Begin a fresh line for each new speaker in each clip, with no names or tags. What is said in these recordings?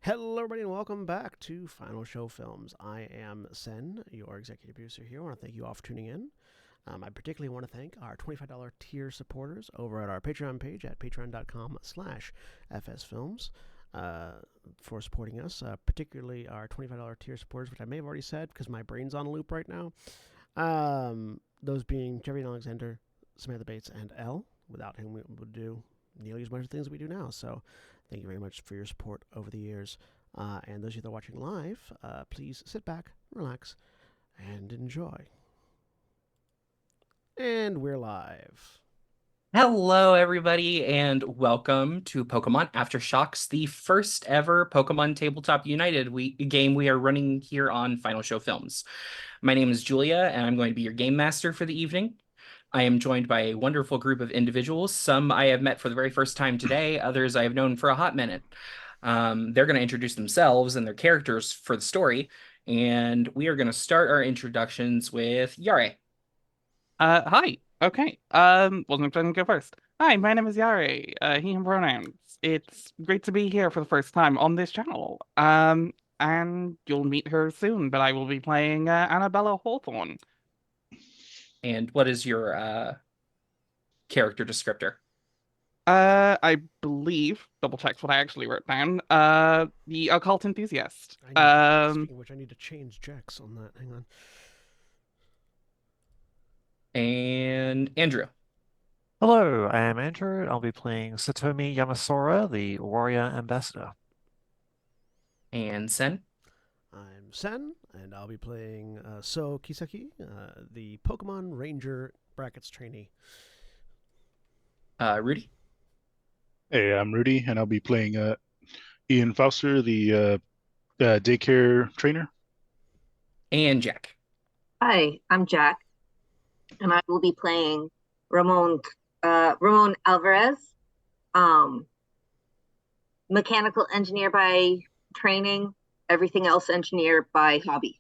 Hello, everybody, and welcome back to Final Show Films. I am Sen, your executive producer here. I want to thank you all for tuning in. I particularly want to thank our $25 tier supporters over at our Patreon page at patreon.com/fsfilms for supporting us, particularly our $25 tier supporters, which I may have already said because my brain's on a loop right now. Those being Jerry Alexander, Samantha Bates, and Elle. Without him, we would do nearly as much of things as we do now. So thank you very much for your support over the years. And those of you that are watching live, please sit back, relax, and enjoy. And we're live.
Hello, everybody, and welcome to Pokemon Aftershocks, the first ever Pokemon Tabletop United game we are running here on Final Show Films. My name is Julia, and I'm going to be your game master for the evening. I am joined by a wonderful group of individuals. Some I have met for the very first time today, others I have known for a hot minute. They're going to introduce themselves and their characters for the story, and we are going to start our introductions with Yare.
Hi. Okay. Wasn't planning to go first. Hi, my name is Yari. He, him pronouns. It's great to be here for the first time on this channel. And you'll meet her soon, but I will be playing Annabella Hawthorne.
And what is your character descriptor?
I believe, double check what I actually wrote down. The occult enthusiast.
Speaking of which, I need to change Jax on that. Hang on.
And Andrew.
Hello, I am Andrew. I'll be playing Satomi Yamasora, the warrior ambassador.
And Sen.
I'm Sen, and I'll be playing So Kisaki, the Pokemon Ranger brackets trainee.
Rudy.
Hey, I'm Rudy, and I'll be playing Ian Foster, the daycare trainer.
And Jack.
Hi, I'm Jack, and I will be playing Ramon Alvarez, mechanical engineer by training, everything else engineer by hobby.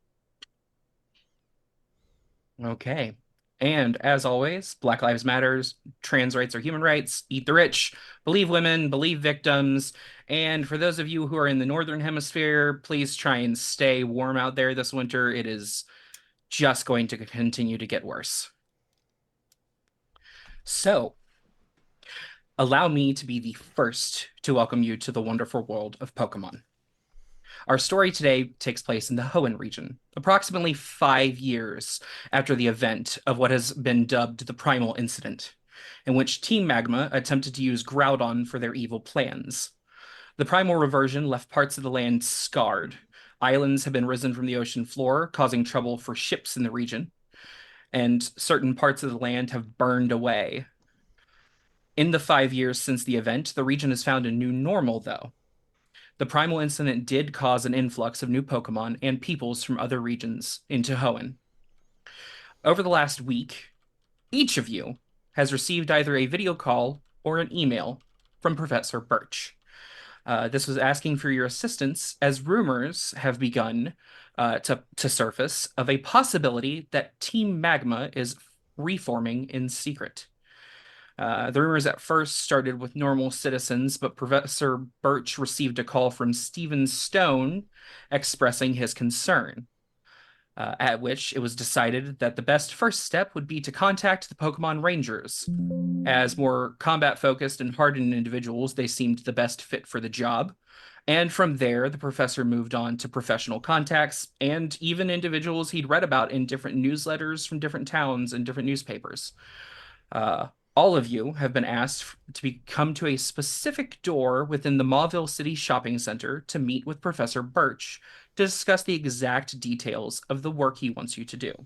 Okay. And as always, Black Lives Matters, trans rights are human rights, eat the rich, believe women, believe victims. And for those of you who are in the Northern Hemisphere, please try and stay warm out there this winter. It is just going to continue to get worse. So, allow me to be the first to welcome you to the wonderful world of Pokemon. Our story today takes place in the Hoenn region, approximately 5 years after the event of what has been dubbed the Primal Incident, in which Team Magma attempted to use Groudon for their evil plans. The primal reversion left parts of the land scarred. Islands have been risen from the ocean floor, causing trouble for ships in the region, and certain parts of the land have burned away. In the 5 years since the event, the region has found a new normal, though. The Primal Incident did cause an influx of new Pokemon and peoples from other regions into Hoenn. Over the last week, each of you has received either a video call or an email from Professor Birch. This was asking for your assistance as rumors have begun to surface of a possibility that Team Magma is reforming in secret. The rumors at first started with normal citizens, but Professor Birch received a call from Stephen Stone expressing his concern, at which it was decided that the best first step would be to contact the Pokemon Rangers. As more combat-focused and hardened individuals, they seemed the best fit for the job. And from there, the professor moved on to professional contacts and even individuals he'd read about in different newsletters from different towns and different newspapers. All of you have been asked to come to a specific door within the Mauville City Shopping Center to meet with Professor Birch to discuss the exact details of the work he wants you to do.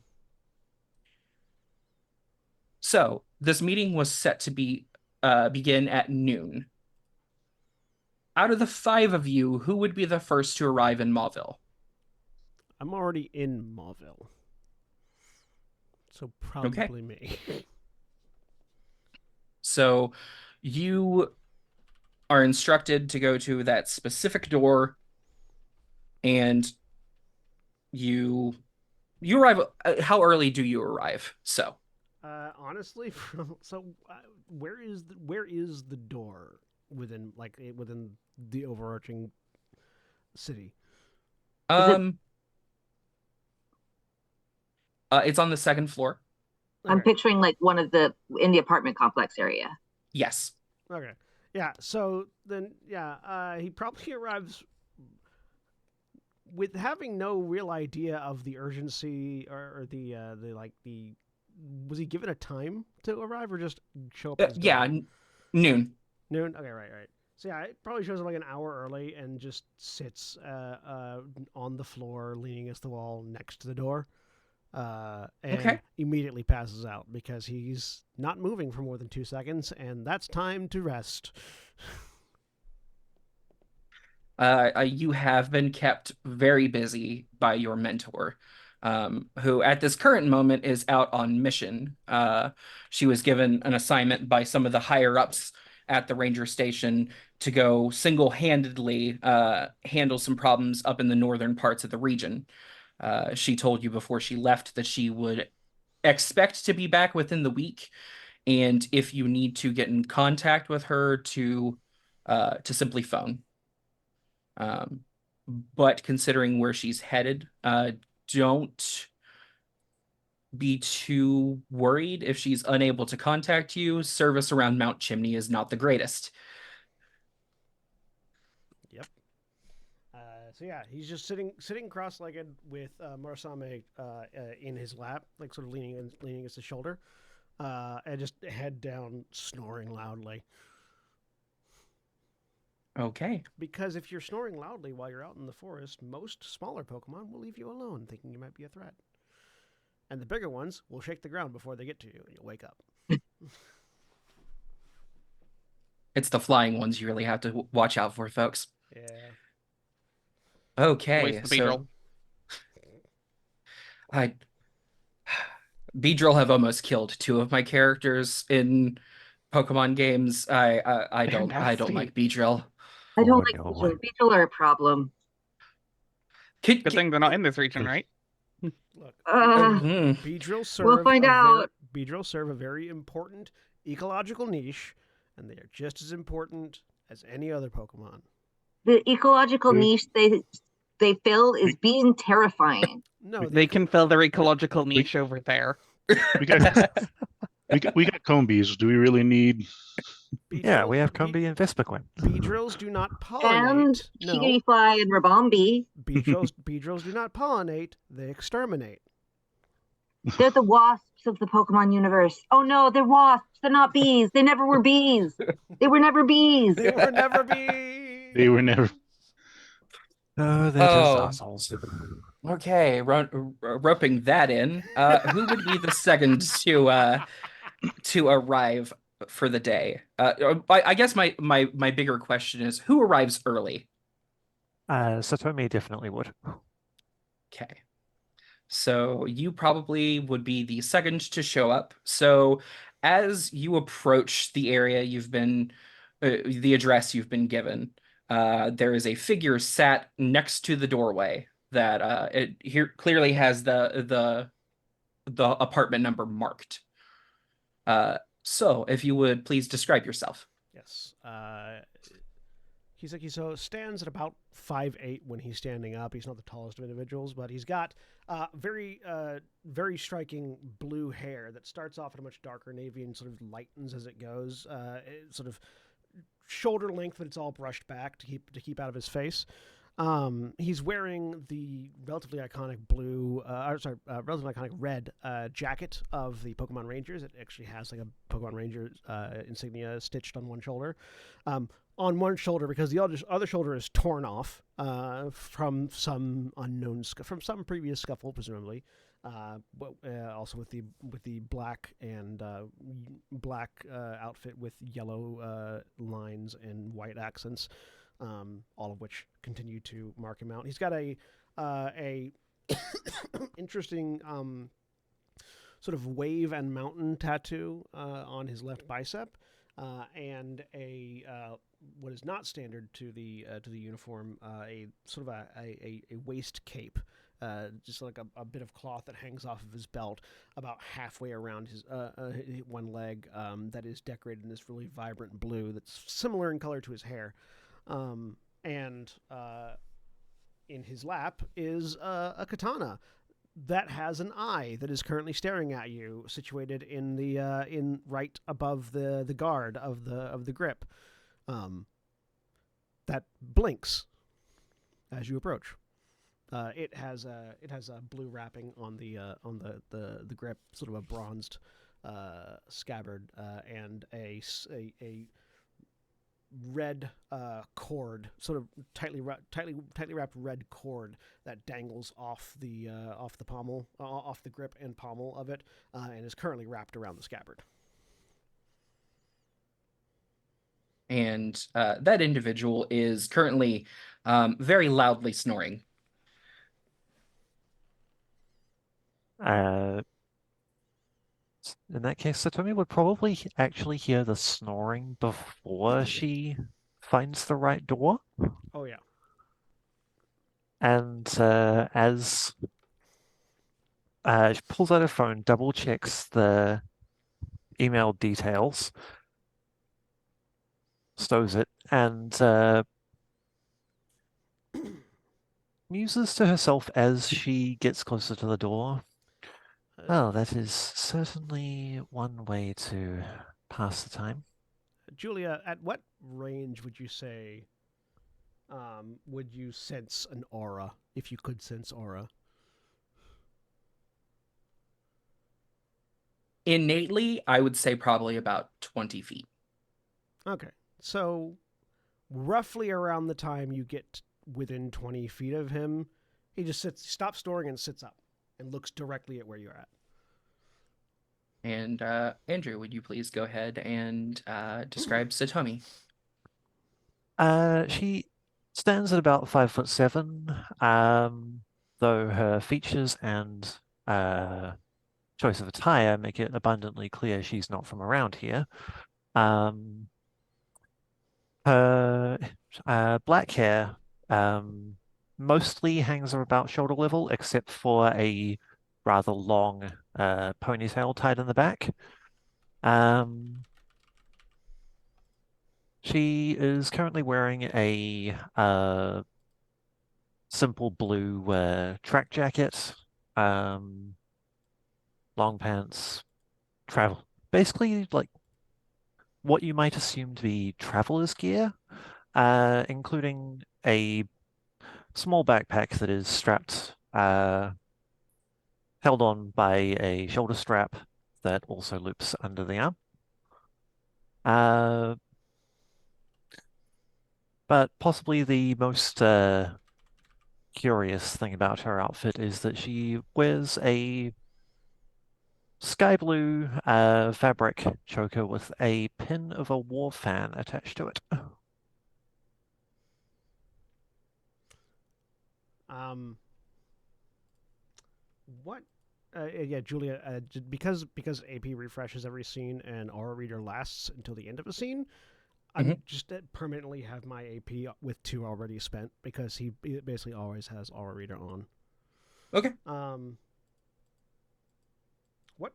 So, this meeting was set to begin at noon. Out of the 5 of you, who would be the first to arrive in Mauville?
I'm already in Mauville, so probably me.
So you are instructed to go to that specific door, and you arrive. How early do you arrive? So
Honestly, where is the door within the overarching city?
Um, it's on the second floor.
I'm
Okay.
picturing like in the apartment complex area.
Yes.
Okay. Yeah. So then, he probably arrives with having no real idea of the urgency or the. Was he given a time to arrive or just show up at his door?
Noon.
Noon. Okay. Right. So yeah, it probably shows up like an hour early and just sits on the floor, leaning against the wall next to the door. And
Okay.
immediately passes out because he's not moving for more than 2 seconds, and that's time to rest.
You have been kept very busy by your mentor, who at this current moment is out on mission. She was given an assignment by some of the higher ups at the ranger station to go single-handedly handle some problems up in the northern parts of the region. She told you before she left that she would expect to be back within the week, and if you need to get in contact with her to simply phone. Um, but considering where she's headed, don't be too worried if she's unable to contact you. Service around Mount Chimney is not the greatest.
Yep. So yeah, he's just sitting cross-legged with Murasame in his lap, like sort of leaning against his shoulder, and just head down, snoring loudly.
Okay.
Because if you're snoring loudly while you're out in the forest, most smaller Pokemon will leave you alone, thinking you might be a threat. And the bigger ones will shake the ground before they get to you, and you'll wake up.
It's the flying ones you really have to watch out for, folks.
Yeah.
Okay,
Waste the
so
Beedrill.
I Beedrill have almost killed two of my characters in Pokemon games. I don't like Beedrill.
I don't
Oh,
like
no.
Beetle. Beetle are a problem.
Can,
Good thing they're not in this region, right?
Look,
hmm.
Beedrill serve
We'll find out.
Beedrill serve a very important ecological niche, and they are just as important as any other Pokemon.
The ecological
Good.
niche they fill is being terrifying.
No,
They can fill their ecological niche over there.
We got we got Combees. Do we really need?
Yeah, we have Combi and Vespiquen.
Beedrills do not
And
pollinate. No,
Cutie-Fly and Rabombi,
Beedrills do not pollinate. They exterminate.
they're the wasps of the Pokemon universe. Oh no, they're wasps. They're not bees. They never were bees. They were never bees.
They were never bees.
They were never.
No, they're just assholes.
Okay, roping that in. Who would be the second to arrive for the day? I guess my bigger question is who arrives early?
Satomi definitely would.
Okay. So you probably would be the second to show up. So as you approach the area the address you've been given, there is a figure sat next to the doorway that it here clearly has the apartment number marked. So if you would please describe yourself.
Yes. Kisakiso stands at about 5'8" when he's standing up. He's not the tallest of individuals, but he's got very striking blue hair that starts off at a much darker navy and sort of lightens as it goes. It's sort of shoulder length, but it's all brushed back to keep out of his face. He's wearing the relatively iconic relatively iconic red jacket of the Pokemon Rangers. It actually has like a Pokemon Ranger insignia stitched on one shoulder. On one shoulder, because the other shoulder is torn off from some from some previous scuffle, presumably. But also with the black and black outfit with yellow lines and white accents. All of which continue to mark him out. He's got a interesting sort of wave and mountain tattoo on his left bicep, and a what is not standard to the uniform, a sort of a waist cape. Just like a bit of cloth that hangs off of his belt about halfway around his one leg, that is decorated in this really vibrant blue that's similar in color to his hair. And in his lap is a katana that has an eye that is currently staring at you, situated in the in right above the guard of the grip. That blinks as you approach. It has a blue wrapping on the grip, sort of a bronzed scabbard, and a red cord, sort of tightly wrapped red cord that dangles off the pommel, off the grip and pommel of it, and is currently wrapped around the scabbard.
And that individual is currently very loudly snoring.
In that case, Satomi would probably actually hear the snoring before she finds the right door.
Oh yeah.
And as she pulls out her phone, double checks the email details, stows it, and muses to herself as she gets closer to the door. Well, that is certainly one way to pass the time.
Julia, at what range would you say would you sense an aura, if you could sense aura?
Innately, I would say probably about 20 feet.
Okay, so roughly around the time you get within 20 feet of him, he just stops snoring and sits up and looks directly at where you're at.
And Andrew, would you please go ahead and describe Satomi?
She stands at about 5'7", though her features and choice of attire make it abundantly clear she's not from around here. Her black hair mostly hangs about shoulder level, except for a rather long ponytail tied in the back. She is currently wearing a simple blue track jacket, long pants, basically like what you might assume to be traveler's gear, including a small backpack that is strapped, held on by a shoulder strap that also loops under the arm. But possibly the most curious thing about her outfit is that she wears a sky blue fabric choker with a pin of a war fan attached to it.
What? Yeah, Julia. Because AP refreshes every scene and Aura Reader lasts until the end of a scene, I just permanently have my AP with 2 already spent because he basically always has Aura Reader on.
Okay.
What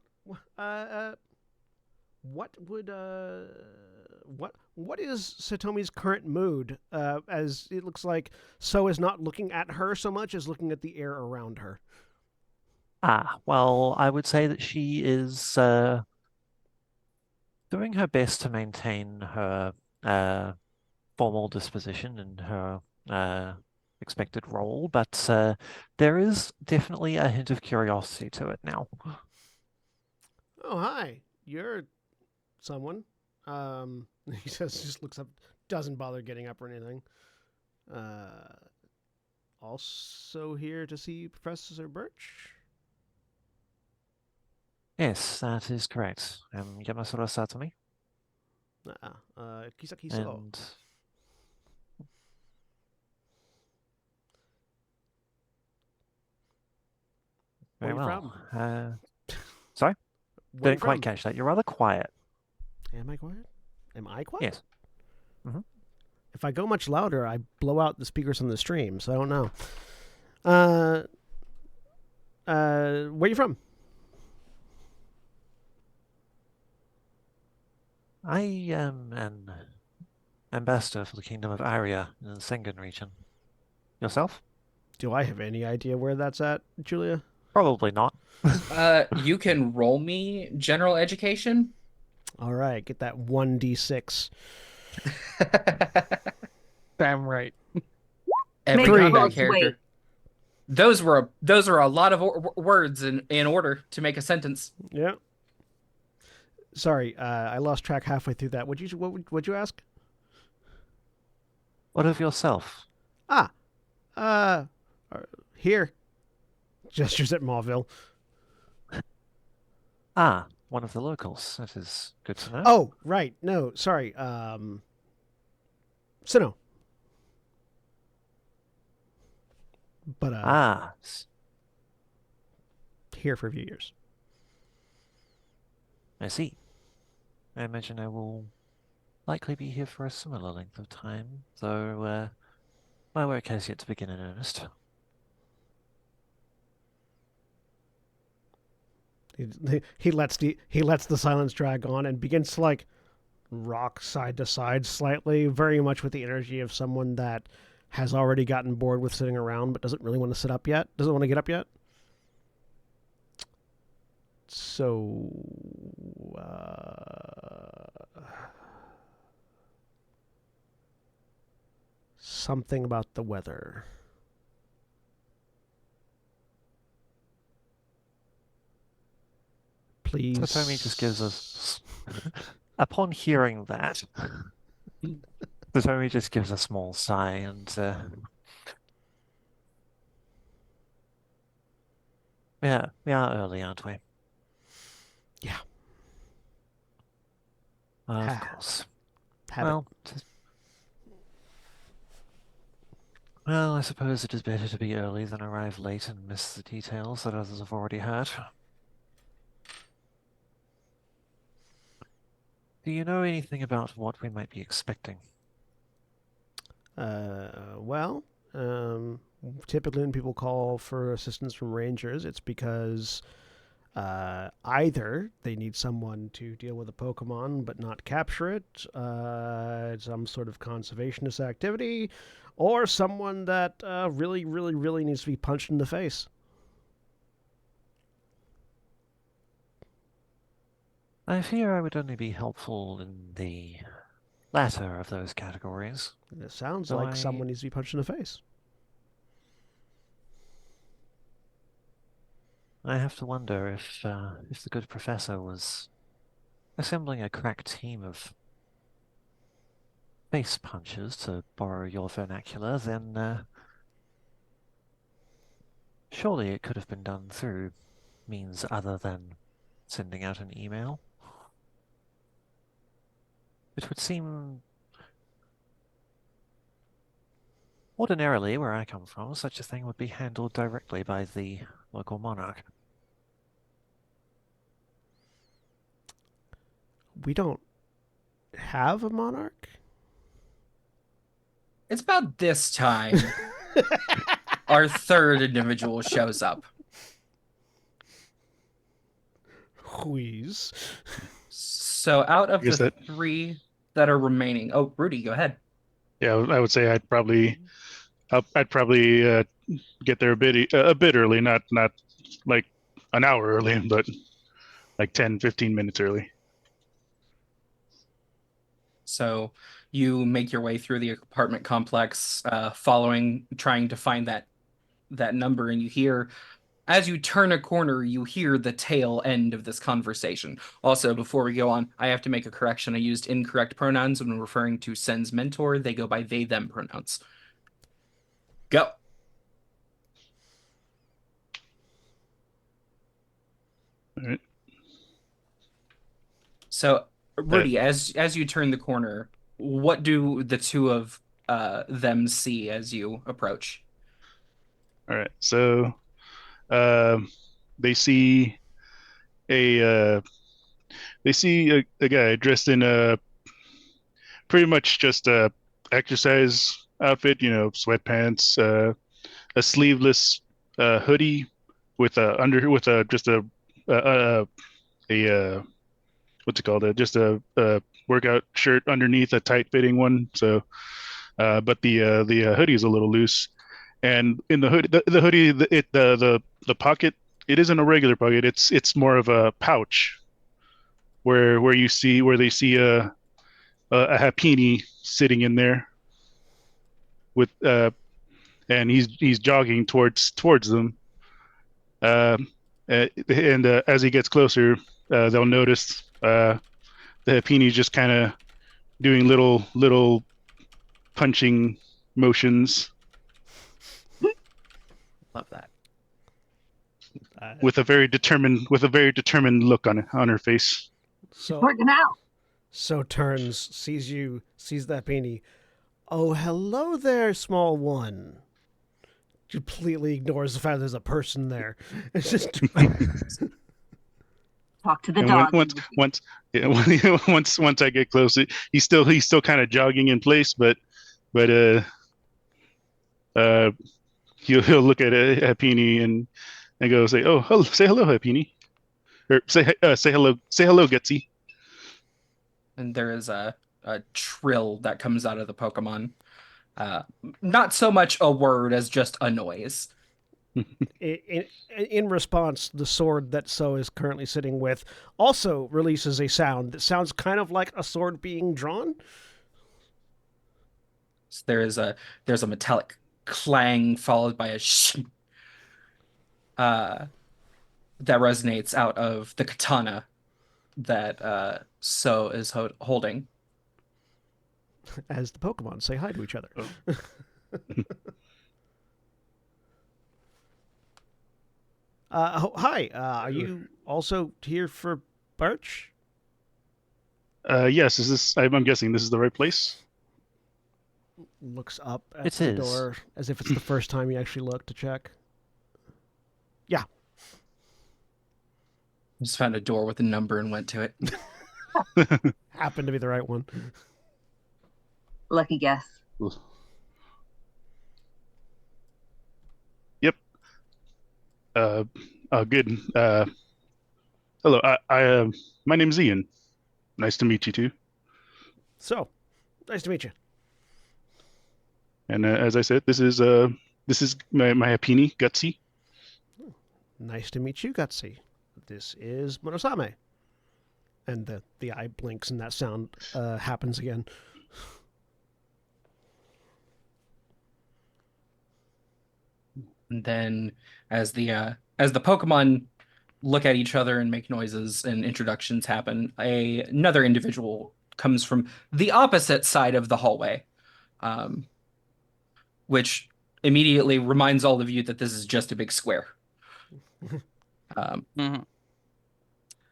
is Satomi's current mood? As it looks like So is not looking at her so much as looking at the air around her.
Well, I would say that she is doing her best to maintain her formal disposition and her expected role, but there is definitely a hint of curiosity to it now.
Oh, hi. You're someone. He just looks up, doesn't bother getting up or anything. Also here to see Professor Birch?
Yes, that is correct. Yamasura Satomi.
Kisaki so.
And
Where
very
you
well.
from?
Sorry?
Where you
Didn't quite
from?
catch that. You're rather quiet.
Am I quiet? Am I quiet?
Yes. Mm-hmm.
If I go much louder, I blow out the speakers on the stream, so I don't know. Where you from?
I am an ambassador for the Kingdom of Aria in the Sengen region. Yourself?
Do I have any idea where that's at, Julia?
Probably not.
You can roll me general education.
All right, get that 1d6.
Damn right.
Every
Make
Three.
combat
close
character.
weight.
Those are a lot of words in order to make a sentence.
Yeah. Sorry, I lost track halfway through that. Would you ask?
What of yourself?
Ah, uh, here. Gestures at Mauville.
Ah, one of the locals. That is good to know.
Oh, right. No, sorry. Sinnoh. But
Ah,
here for a few years.
I see. I imagine I will likely be here for a similar length of time, though my work has yet to begin in earnest.
He lets the silence drag on and begins to like rock side to side slightly, very much with the energy of someone that has already gotten bored with sitting around but doesn't really want to sit up yet, doesn't want to get up yet. So, something about the weather. Please.
Satomi just gives us, upon hearing that, Satomi just gives a small sigh and, yeah, we are early, aren't we?
Yeah.
Of course.
Have
Well, well, I suppose it is better to be early than arrive late and miss the details that others have already heard. Do you know anything about what we might be expecting?
Well, typically when people call for assistance from rangers, it's because either they need someone to deal with a Pokemon but not capture it, some sort of conservationist activity, or someone that really, really, really needs to be punched in the face.
I fear I would only be helpful in the latter of those categories.
And it sounds
So
like someone needs to be punched in the face.
I have to wonder if the good professor was assembling a crack team of face punchers, to borrow your vernacular, then surely it could have been done through means other than sending out an email. It would seem ordinarily, where I come from, such a thing would be handled directly by the local monarch.
We don't have a monarch?
It's about this time our third individual shows up.
Wheeze.
So out of
Guess
the
that-
three that are remaining, oh, Rudy, go ahead.
Yeah, I would say I'd probably get there a bit early, not like an hour early, but like 10, 15 minutes early.
So you make your way through the apartment complex, trying to find that number, and you hear, as you turn a corner, you hear the tail end of this conversation. Also, before we go on, I have to make a correction. I used incorrect pronouns when referring to Sen's mentor. They go by they, them pronouns. Go.
All right.
So, Rudy, as you turn the corner, what do the two of them see as you approach?
All right. So they see a a guy dressed in a pretty much just a exercise outfit, sweatpants, a sleeveless hoodie with just a what's it called? Just a workout shirt underneath, a tight fitting one. So, but the hoodie is a little loose, And in the hood, the hoodie, the pocket, it isn't a regular pocket. It's more of a pouch where they see a Happini sitting in there with and he's jogging towards them. And as he gets closer, they'll notice the Happini just kind of doing little punching motions
Love that.
with a very determined look on her face.
So
Working out.
so turns, sees that beanie. Oh, hello there, small one. Completely ignores the fact there's a person there. It's just
Talk to the
And
dog.
once I get close, he's still kind of jogging in place, but he'll look at Happini and go say, "Oh, say hello, Happini," or say hello, Getsy.
And there is a trill that comes out of the Pokemon. Not so much a word as just a noise.
in response, the sword that So is currently sitting with also releases a sound that sounds kind of like a sword being drawn.
So there's a metallic clang followed by a sh that resonates out of the katana that So is holding.
As the Pokemon say hi to each other. Hi, are you also here for Birch?
Yes, is this? I'm guessing this is the right place.
Looks up at
It
the
is.
door as if it's the first time you actually look to check. Yeah.
Just found a door with a number and went to it.
Happened to be the right one.
Lucky guess.
Yep. Good. Hello. My name's Ian. Nice to meet you too.
So, nice to meet you.
And as I said, this is my Happini, Gutsy.
Nice to meet you, Gutsy. This is Monosame. And the eye blinks and that sound happens again.
And then as the Pokemon look at each other and make noises and introductions happen, another individual comes from the opposite side of the hallway, which immediately reminds all of you that this is just a big square.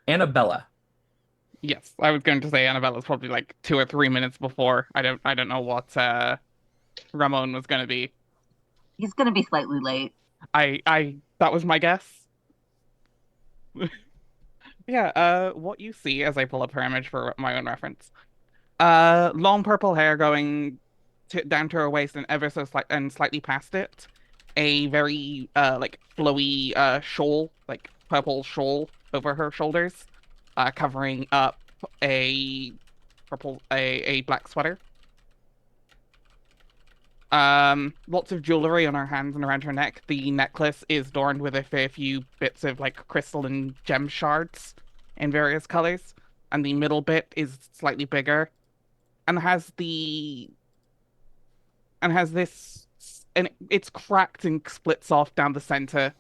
Annabella.
Yes, I was going to say Annabella's probably like 2 or 3 minutes before. I don't know what Ramon was going to be.
He's gonna be slightly late.
That was my guess. Yeah, what you see as I pull up her image for my own reference. Long purple hair going down to her waist and ever so slightly past it. A very like flowy shawl, like purple shawl over her shoulders, covering up a black sweater. Lots of jewelry on her hands and around her neck. The necklace is adorned with a fair few bits of like crystal and gem shards in various colors, and the middle bit is slightly bigger, and has this, and it's cracked and splits off down the center,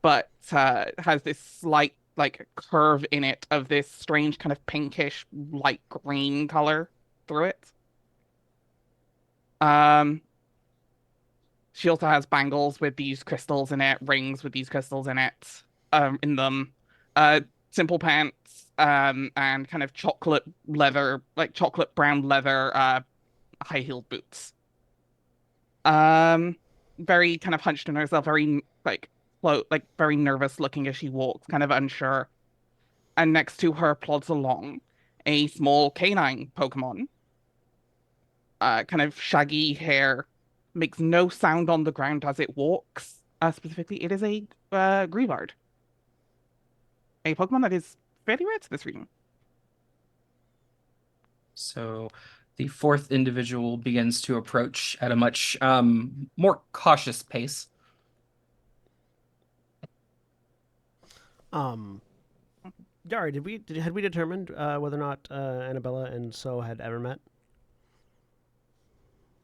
but has this slight like curve in it of this strange kind of pinkish light green color through it. She also has bangles with these crystals in it, rings with these crystals in it, in them. Simple pants, and kind of chocolate brown leather, high-heeled boots. Very kind of hunched in herself, very very nervous looking as she walks, kind of unsure. And next to her plods along a small canine Pokemon. Kind of shaggy hair, makes no sound on the ground as it walks. Specifically, it is a Greavard. A Pokemon that is fairly rare to this region.
So The fourth individual begins to approach at a much more cautious pace.
Yari, had we determined whether or not Annabella and So had ever met?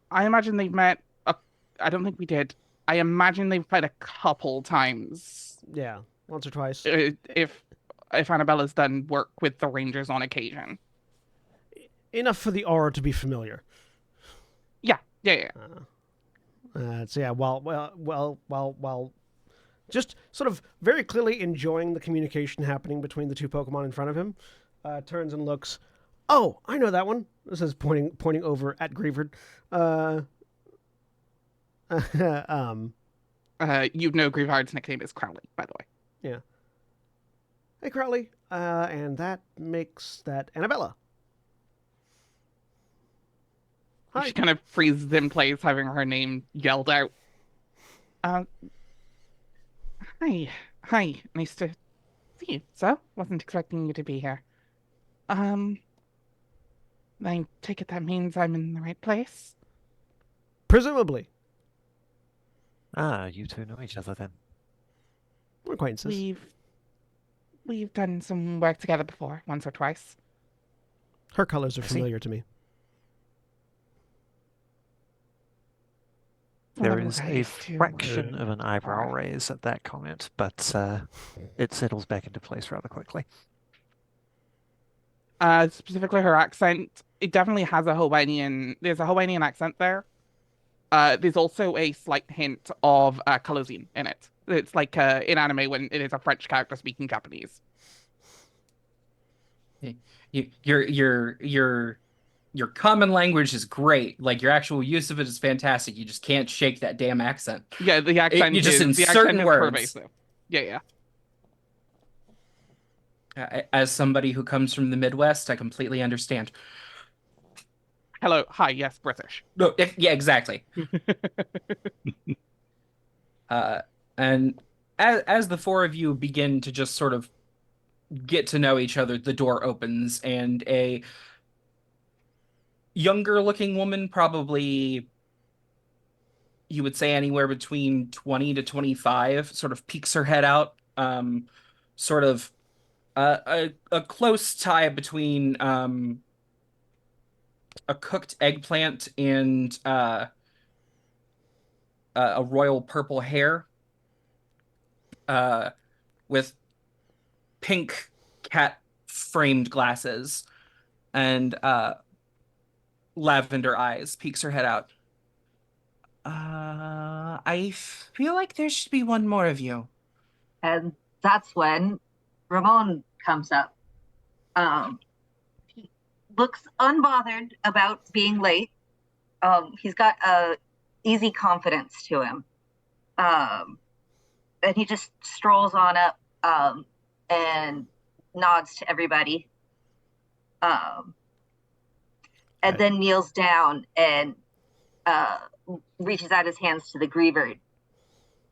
I imagine they've met. I don't think we did. I imagine they've met a couple times.
Yeah, once or twice.
If Annabella's done work with the Rangers on occasion.
Enough for the aura to be familiar.
Yeah.
So yeah, while just sort of very clearly enjoying the communication happening between the two Pokemon in front of him, turns and looks. Oh, I know that one. This is pointing over at Grievard.
You know Grievard's nickname is Crowley, by the way.
Yeah. Hey, Crowley. And that makes that Annabella. Hi.
She kind of freezes in place, having her name yelled out. Hi. Nice to see you, sir. Wasn't expecting you to be here. I take it that means I'm in the right place?
Presumably.
Ah, you two know each other then.
We're acquaintances.
We've done some work together before, once or twice.
Her colors are
I see.
familiar to me.
There
Although
is
I
a
used to,
fraction of an eyebrow
Alright.
raise at that comment, but it settles back into place rather quickly.
Specifically her accent, it definitely has there's a Hawaiian accent there. There's also a slight hint of Kalozine in it. It's like in anime when it is a French character speaking Japanese.
Your common language is great. Like your actual use of it is fantastic. You just can't shake that damn accent.
Yeah, the accent
you just
is the
certain
accent is
words.
pervasive. Yeah.
As somebody who comes from the Midwest, I completely understand.
Hello, hi, yes, British.
No, yeah, exactly. And as the four of you begin to just sort of get to know each other, the door opens and a younger looking woman, probably you would say anywhere between 20 to 25, sort of peeks her head out, sort of a close tie between a cooked eggplant and a royal purple hair, with pink cat framed glasses and lavender eyes, peeks her head out. I feel like there should be one more of you.
And that's when Ramon comes up. He looks unbothered about being late. He's got a easy confidence to him. And he just strolls on up and nods to everybody. And then kneels down and reaches out his hands to the Grievard.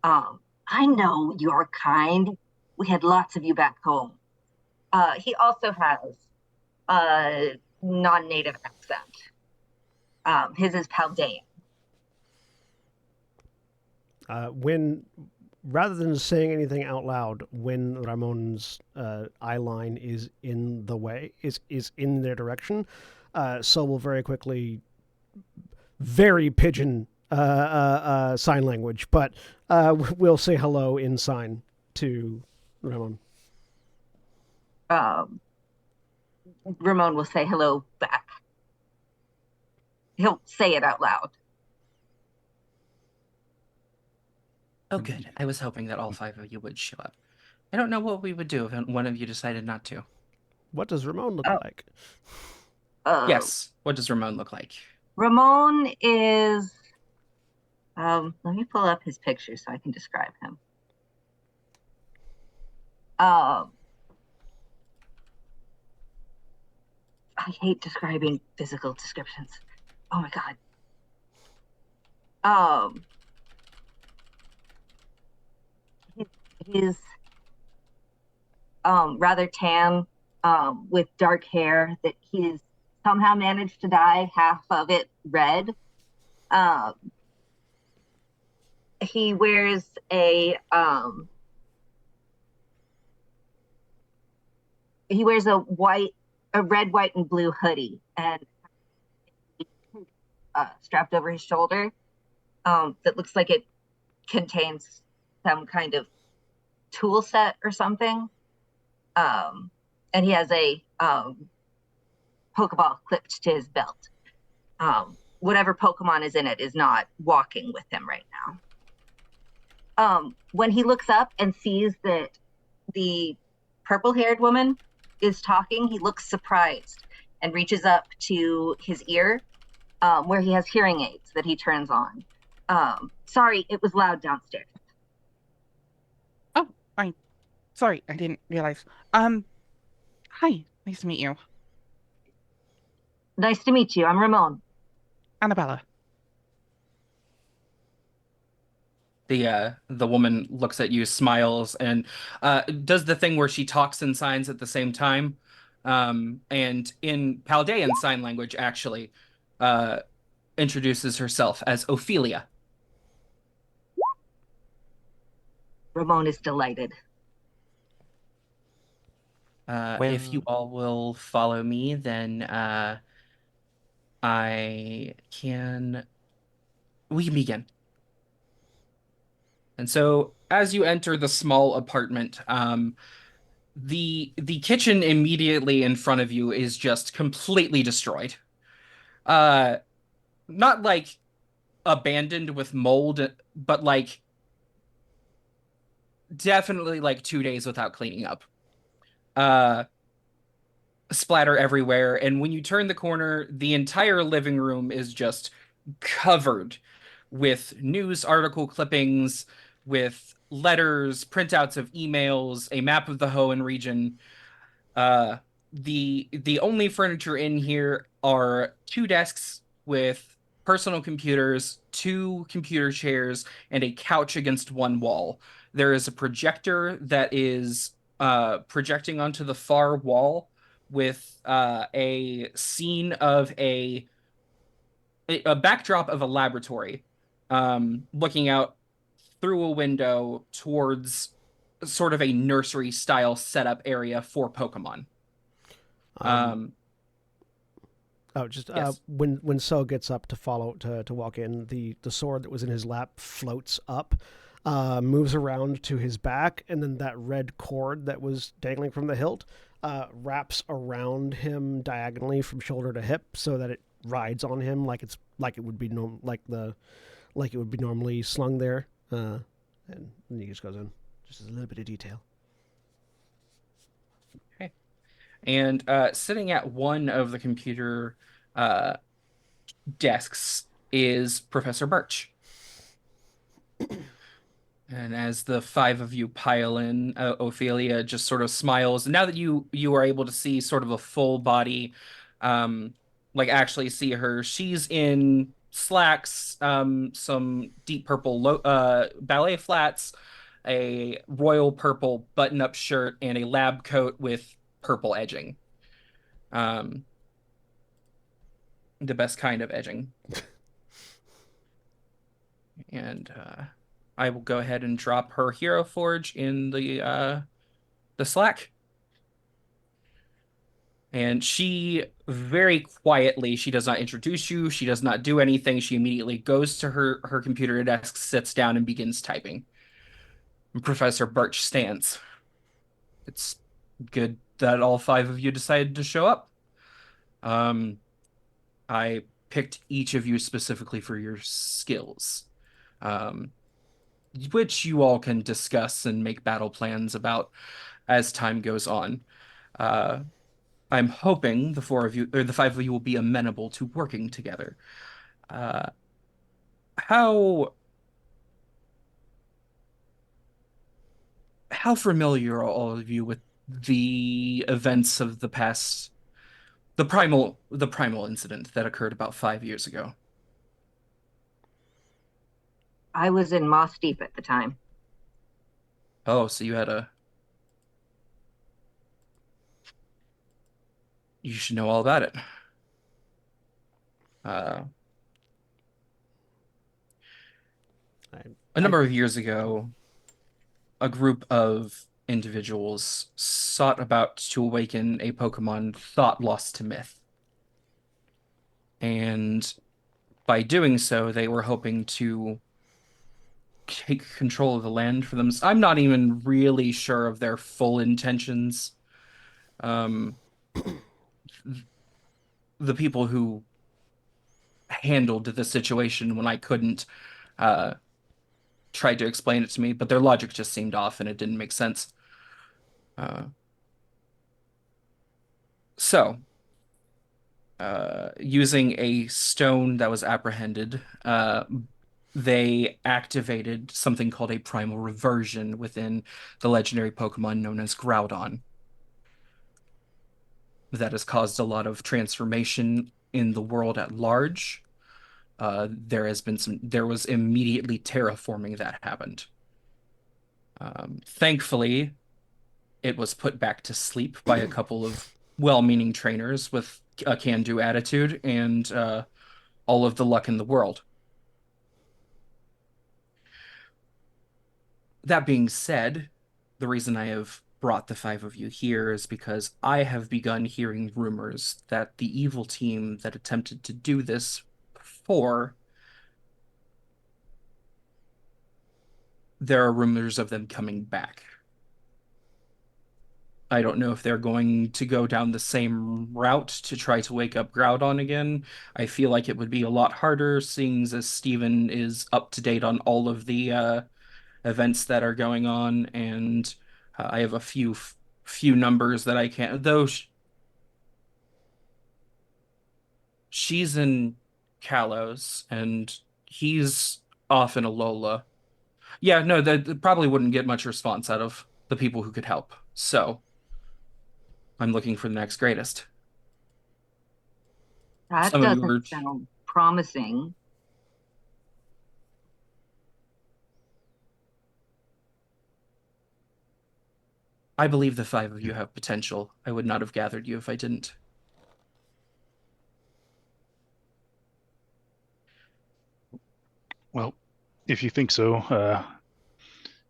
I know your kind. We had lots of you back home. He also has a non-native accent. His is Paldean.
When, rather than saying anything out loud, when Ramon's eye line is in the way, is in their direction, so will very quickly, very pigeon sign language, but we'll say hello in sign to Ramon.
Ramon will say hello back. He'll say it out loud.
Oh, good. I was hoping that all five of you would show up. I don't know what we would do if one of you decided not to.
What does Ramon look like?
Yes. What does Ramon look like?
Ramon is... let me pull up his picture so I can describe him. I hate describing physical descriptions. Oh my god. He's rather tan, with dark hair. That he's somehow managed to dye half of it red. Um, he wears a red, white, and blue hoodie, and strapped over his shoulder. That looks like it contains some kind of tool set or something. And he has a Pokeball clipped to his belt. Whatever Pokemon is in it is not walking with him right now. When he looks up and sees that the purple-haired woman is talking, he looks surprised and reaches up to his ear, where he has hearing aids that he turns on. Sorry, it was loud downstairs.
Oh, fine. Sorry, I didn't realize. Hi, nice to meet you.
Nice to meet you. I'm Ramon.
Annabella.
The woman looks at you, smiles, and does the thing where she talks in signs at the same time. And in Chaldean sign language, actually, introduces herself as Ophelia.
Ramon is delighted.
If you all will follow me, then we can begin. And so, as you enter the small apartment, the kitchen immediately in front of you is just completely destroyed. Not like abandoned with mold, but like definitely like 2 days without cleaning up. Splatter everywhere, and when you turn the corner, the entire living room is just covered with news article clippings, with letters, printouts of emails, a map of the Hoenn region. The only furniture in here are 2 desks with personal computers, 2 computer chairs, and a couch against one wall. There is a projector that is projecting onto the far wall with a scene of a backdrop of a laboratory, looking out through a window towards sort of a nursery style setup area for Pokemon.
Yes. When So gets up to walk in, the sword that was in his lap floats up, moves around to his back, and then that red cord that was dangling from the hilt wraps around him diagonally from shoulder to hip, so that it rides on him like it would be normally slung there, and then he just goes in, just a little bit of detail.
Okay. And sitting at one of the computer desks is Professor Birch. And as the 5 of you pile in, Ophelia just sort of smiles. And now that you are able to see sort of a full body, like actually see her, she's in slacks, some deep purple ballet flats, a royal purple button-up shirt, and a lab coat with purple edging. The best kind of edging. And I will go ahead and drop her Hero Forge in the Slack. And she very quietly, she does not introduce you, she does not do anything. She immediately goes to her computer desk, sits down, and begins typing. And Professor Birch stands. It's good that all 5 of you decided to show up. I picked each of you specifically for your skills. Which you all can discuss and make battle plans about as time goes on. I'm hoping the 4 of you, or the 5 of you, will be amenable to working together. How familiar are all of you with the events of the past, the primal incident that occurred about 5 years ago?
I was in Moss Deep at the time.
Oh, so you should know all about it. Uh,
I,
a number of years ago, a group of individuals sought about to awaken a Pokemon thought lost to myth. And by doing so, they were hoping to take control of the land for them. I'm not even really sure of their full intentions. Um, the people who handled the situation when I couldn't uh, tried to explain it to me, but their logic just seemed off and it didn't make sense. Uh, so, using a stone that was apprehended, they activated something called a primal reversion within the legendary Pokemon known as Groudon. That has caused a lot of transformation in the world at large. There was immediately terraforming that happened. Thankfully, it was put back to sleep by a couple of well-meaning trainers with a can-do attitude and all of the luck in the world. That being said, the reason I have brought the five of you here is because I have begun hearing rumors that the evil team that attempted to do this before, there are rumors of them coming back. I don't know if they're going to go down the same route to try to wake up Groudon again. I feel like it would be a lot harder, seeing as Steven is up to date on all of the events that are going on, and I have a few numbers that I can't. Though she's in Kalos, and he's off in Alola. Yeah, no, that probably wouldn't get much response out of the people who could help. So I'm looking for the next greatest.
That
Some of you
doesn't
are,
sound promising.
I believe the five of you have potential. I would not have gathered you if I didn't.
Well, if you think so,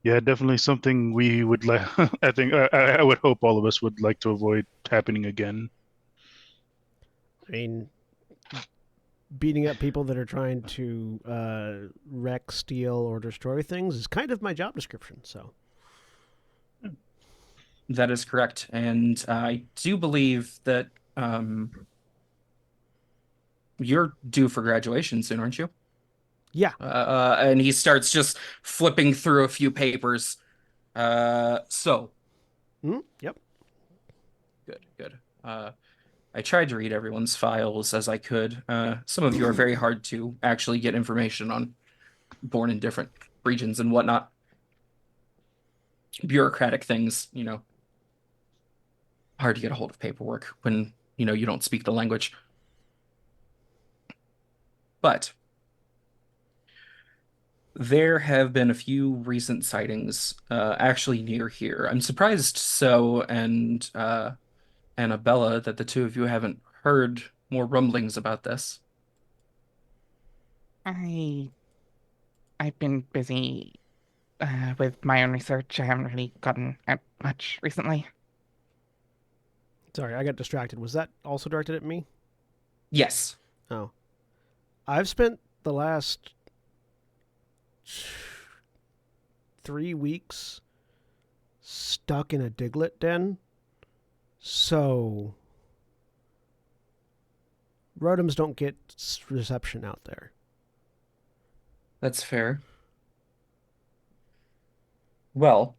yeah, definitely something we would like. I think I would hope all of us would like to avoid happening again.
I mean, beating up people that are trying to wreck, steal, or destroy things is kind of my job description. So
That is correct. And I do believe that you're due for graduation soon, aren't you?
yeah,
And he starts just flipping through a few papers.
yep.
Good. I tried to read everyone's files as I could. Some of you are very hard to actually get information on, born in different regions and whatnot. Bureaucratic things, hard to get a hold of paperwork when, you don't speak the language. But there have been a few recent sightings, actually near here. I'm surprised and Annabella that the two of you haven't heard more rumblings about this.
I I've been busy with my own research. I haven't really gotten out much recently.
Sorry, I got distracted. Was that also directed at me?
Yes.
Oh, I've spent the last 3 weeks stuck in a Diglett den. So Rotoms don't get reception out there.
That's fair. Well,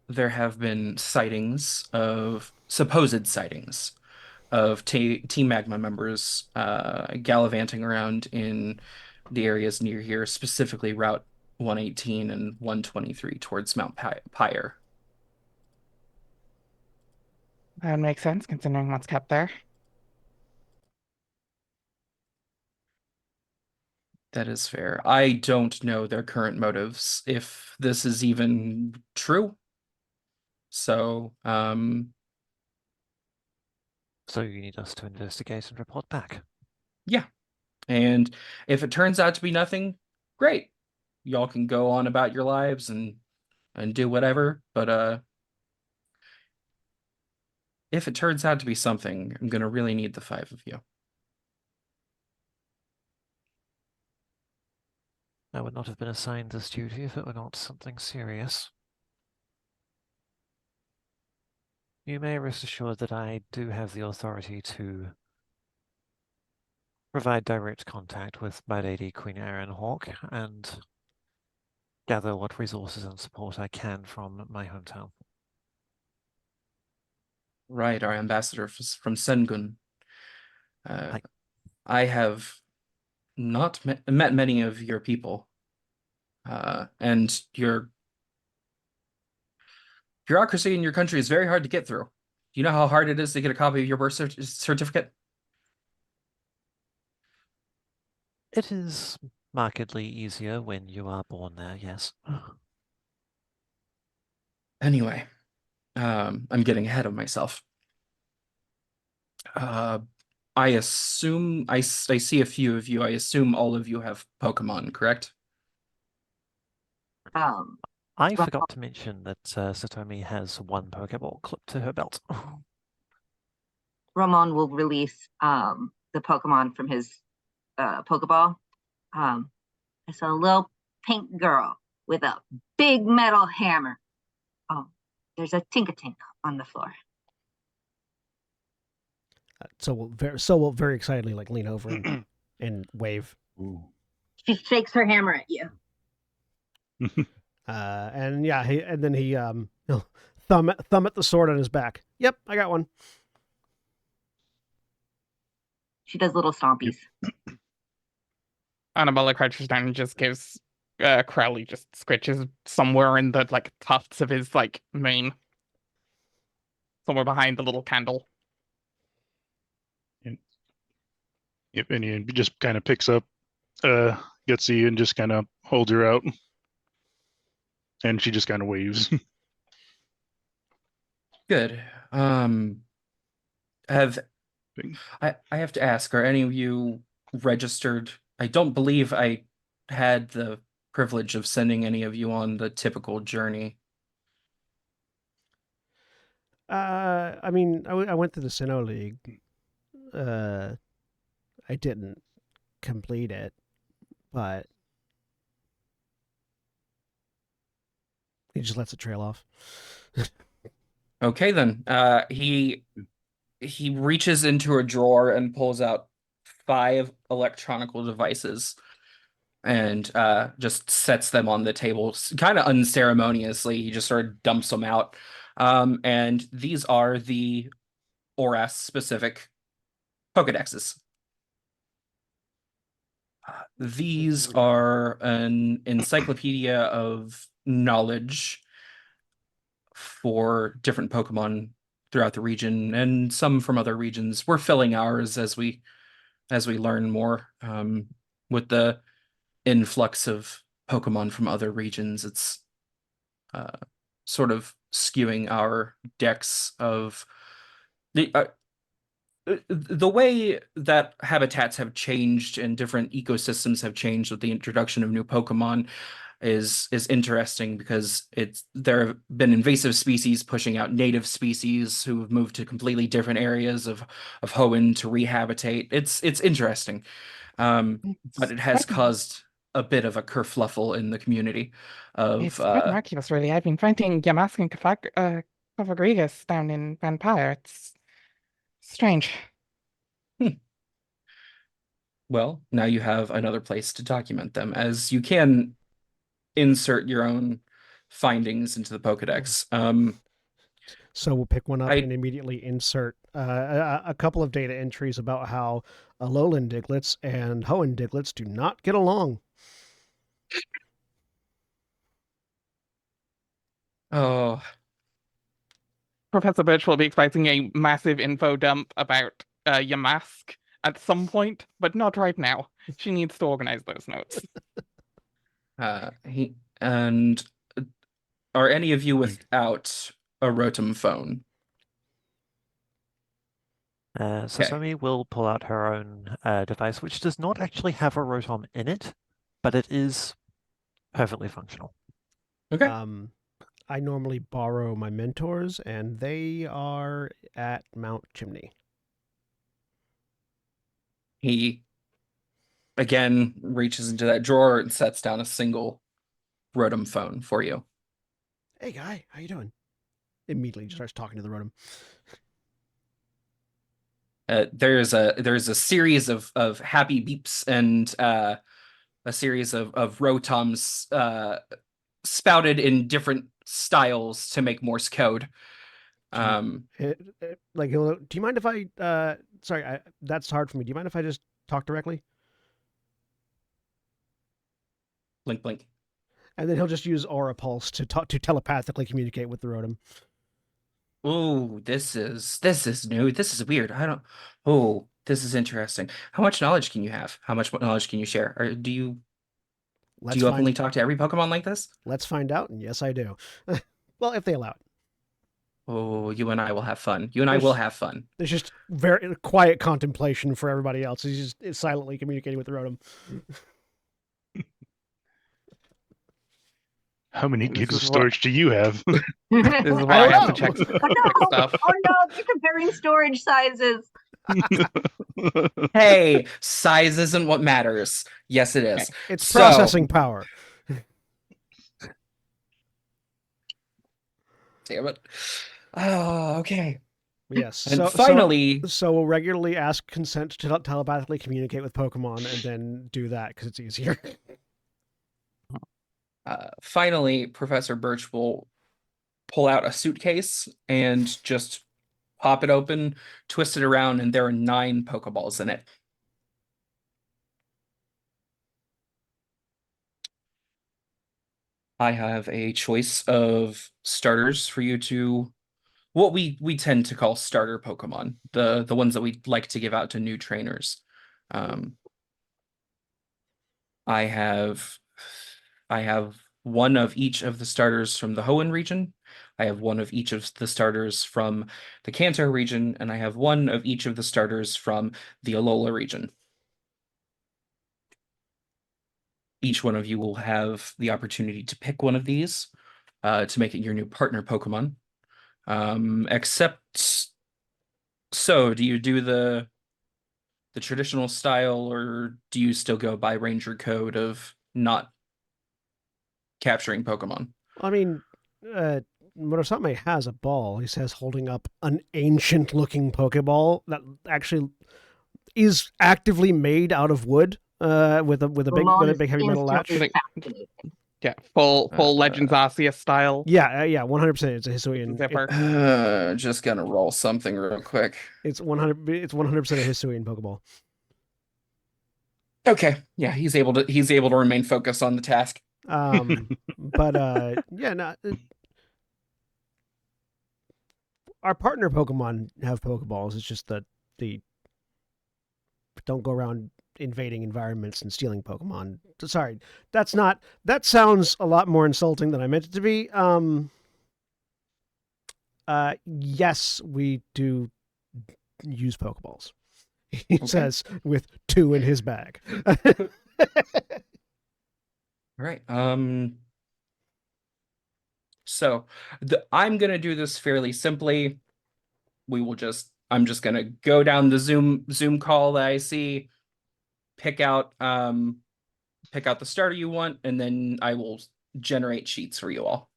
there have been supposed sightings of Team Magma members gallivanting around in the areas near here, specifically Route 118 and 123 towards Mount Pyre.
That would make sense considering what's kept there.
That is fair. I don't know their current motives, if this is even true. So,
So you need us to investigate and report back.
Yeah. And if it turns out to be nothing, great. Y'all can go on about your lives and do whatever. But if it turns out to be something, I'm gonna really need the 5 of you.
I would not have been assigned this duty if it were not something serious. You may rest assured that I do have the authority to provide direct contact with my lady Queen Ironhawk and gather what resources and support I can from my hometown.
Right, our ambassador from Sengun. I have not met many of your people, and your bureaucracy in your country is very hard to get through. Do you know how hard it is to get a copy of your birth certificate?
It is markedly easier when you are born there, yes.
Anyway, I'm getting ahead of myself. I assume I see a few of you. I assume all of you have Pokemon, correct?
I forgot to mention that Satomi has one Pokeball clipped to her belt.
Ramon will release the Pokemon from his Pokeball. I saw a little pink girl with a big metal hammer. Oh, there's a Tink-a-Tink on the floor.
So we'll very excitedly like lean over and wave.
She shakes her hammer at you.
And yeah, he'll thumb at the sword on his back. Yep, I got one.
She does little stompies.
Annabella crouches down and just gives Crowley just scritches somewhere in the like tufts of his like mane. Somewhere behind the little candle.
Yep, and he just kind of picks up Gutsy and just kind of holds her out. And she just kind of waves.
Good. Have I have to ask, are any of you registered? I don't believe I had the privilege of sending any of you on the typical journey.
I mean, I went to the Sinnoh League. I didn't complete it, but he just lets it trail off.
Okay, then. He reaches into a drawer and pulls out 5 electronical devices and just sets them on the table kind of unceremoniously. He just sort of dumps them out. And these are the ORAS specific Pokedexes. These are an encyclopedia of knowledge for different Pokemon throughout the region and some from other regions. We're filling ours as we learn more. With the influx of Pokemon from other regions, it's sort of skewing our decks of the way that habitats have changed and different ecosystems have changed with the introduction of new Pokemon is interesting because there have been invasive species pushing out native species who have moved to completely different areas of Hoenn to rehabitate. It's interesting, but it has caused a bit of a kerfluffle in the community.
It's quite miraculous, really. I've been finding Yamask and Cofagrigus down in Vampire. It's strange.
Well, now you have another place to document them, as you can insert your own findings into the Pokedex.
So we'll pick one up and immediately insert a couple of data entries about how Alolan Diglets and Hoenn Diglets do not get along.
Oh.
Professor Birch will be expecting a massive info dump about Yamask at some point, but not right now. She needs to organize those notes.
Are any of you without a Rotom phone?
So Somi will pull out her own device, which does not actually have a rotom in it, but it is perfectly functional.
Okay.
I normally borrow my mentors, and they are at Mount Chimney.
He again reaches into that drawer and sets down a single Rotom phone for you.
Hey, guy, how you doing? Immediately starts talking to the Rotom.
There's a series of happy beeps and a series of Rotoms spouted in different styles to make Morse code.
Like, do you mind if I? Sorry, that's hard for me. Do you mind if I just talk directly?
Blink, blink.
And then he'll just use Aura Pulse to telepathically communicate with the Rotom.
Oh, this is new. This is weird. Oh, this is interesting. How much knowledge can you have? How much knowledge can you share? Or do you openly talk to every Pokemon like this?
Let's find out. And yes, I do. Well, if they allow it.
Oh, you and I will have fun. You and I will have fun.
There's just very quiet contemplation for everybody else. He's just silently communicating with the Rotom.
How many gigs of storage do you have?
This is why I have to check stuff.
Oh no, they're comparing storage sizes.
Hey, size isn't what matters. Yes, it is.
It's processing power.
Damn it. Oh, okay.
Yes.
And finally...
So we'll regularly ask consent to telepathically communicate with Pokemon and then do that because it's easier.
Finally, Professor Birch will pull out a suitcase and just pop it open, twist it around, and there are 9 Pokeballs in it. I have a choice of starters for you to, what we tend to call starter Pokemon, the ones that we like to give out to new trainers. I have one of each of the starters from the Hoenn region. I have one of each of the starters from the Kanto region, and I have one of each of the starters from the Alola region. Each one of you will have the opportunity to pick one of these to make it your new partner Pokemon. Do you do the traditional style, or do you still go by Ranger code of not capturing Pokemon?
I mean, Murasame has a ball. He says holding up an ancient-looking Pokeball that actually is actively made out of wood, with a big heavy metal latch.
Yeah, full Legends Arceus style.
Yeah, 100%. It's a Hisuian
zipper.
Just gonna roll something real quick.
It's 100% a Hisuian Pokeball.
Okay, yeah, he's able to remain focused on the task.
But yeah, no. Our partner Pokemon have Pokeballs. It's just that the don't go around invading environments and stealing Pokemon. Sorry, that sounds a lot more insulting than I meant it to be. Yes, we do use Pokeballs. He says with 2 in his bag.
All right. So I'm gonna do this fairly simply. I'm just gonna go down the Zoom call that I see, pick out the starter you want, and then I will generate sheets for you all.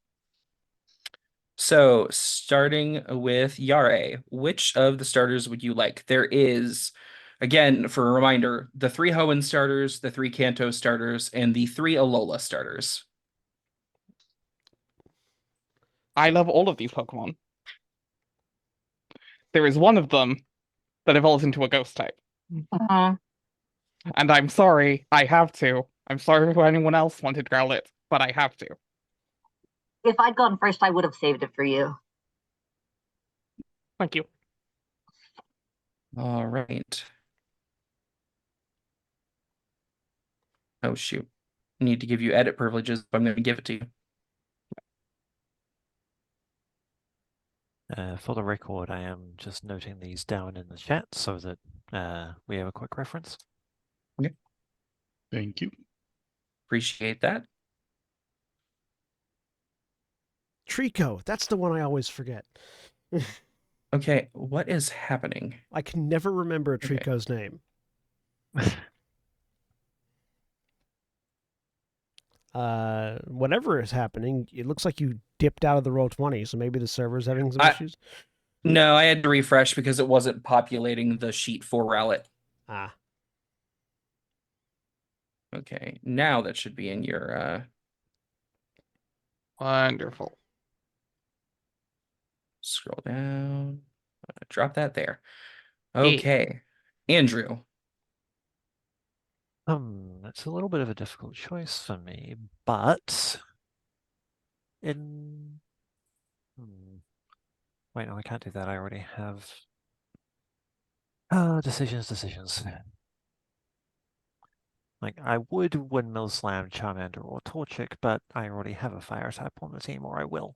So starting with Yare, which of the starters would you like? There is, again, for a reminder, the 3 Hoenn starters, the 3 Kanto starters, and the 3 Alola starters.
I love all of these Pokemon. There is one of them that evolves into a ghost type. And I'm sorry, I have to. I'm sorry if anyone else wanted Growlithe, but I have to.
If I'd gone first, I would have saved it for you.
Thank you.
All right. Oh, shoot. I need to give you edit privileges, but I'm going to give it to you.
For the record, I am just noting these down in the chat so that we have a quick reference.
Thank you.
Appreciate that.
Trico. That's the one I always forget.
Okay, what is happening?
I can never remember
Okay.
Trico's name. Whatever is happening, it looks like you dipped out of the Roll20, so maybe the server's having some issues.
No, I had to refresh because it wasn't populating the sheet for Rowlet.
Ah,
Okay, now that should be in your
Wonderful.
scroll down. Drop that there.
Yeah.
Okay. Andrew.
It's a little bit of a difficult choice for me, but in wait, no, I can't do that. I already have decisions. Like I would Windmill Slam, Charmander, or Torchic, but I already have a fire type on the team, or I will.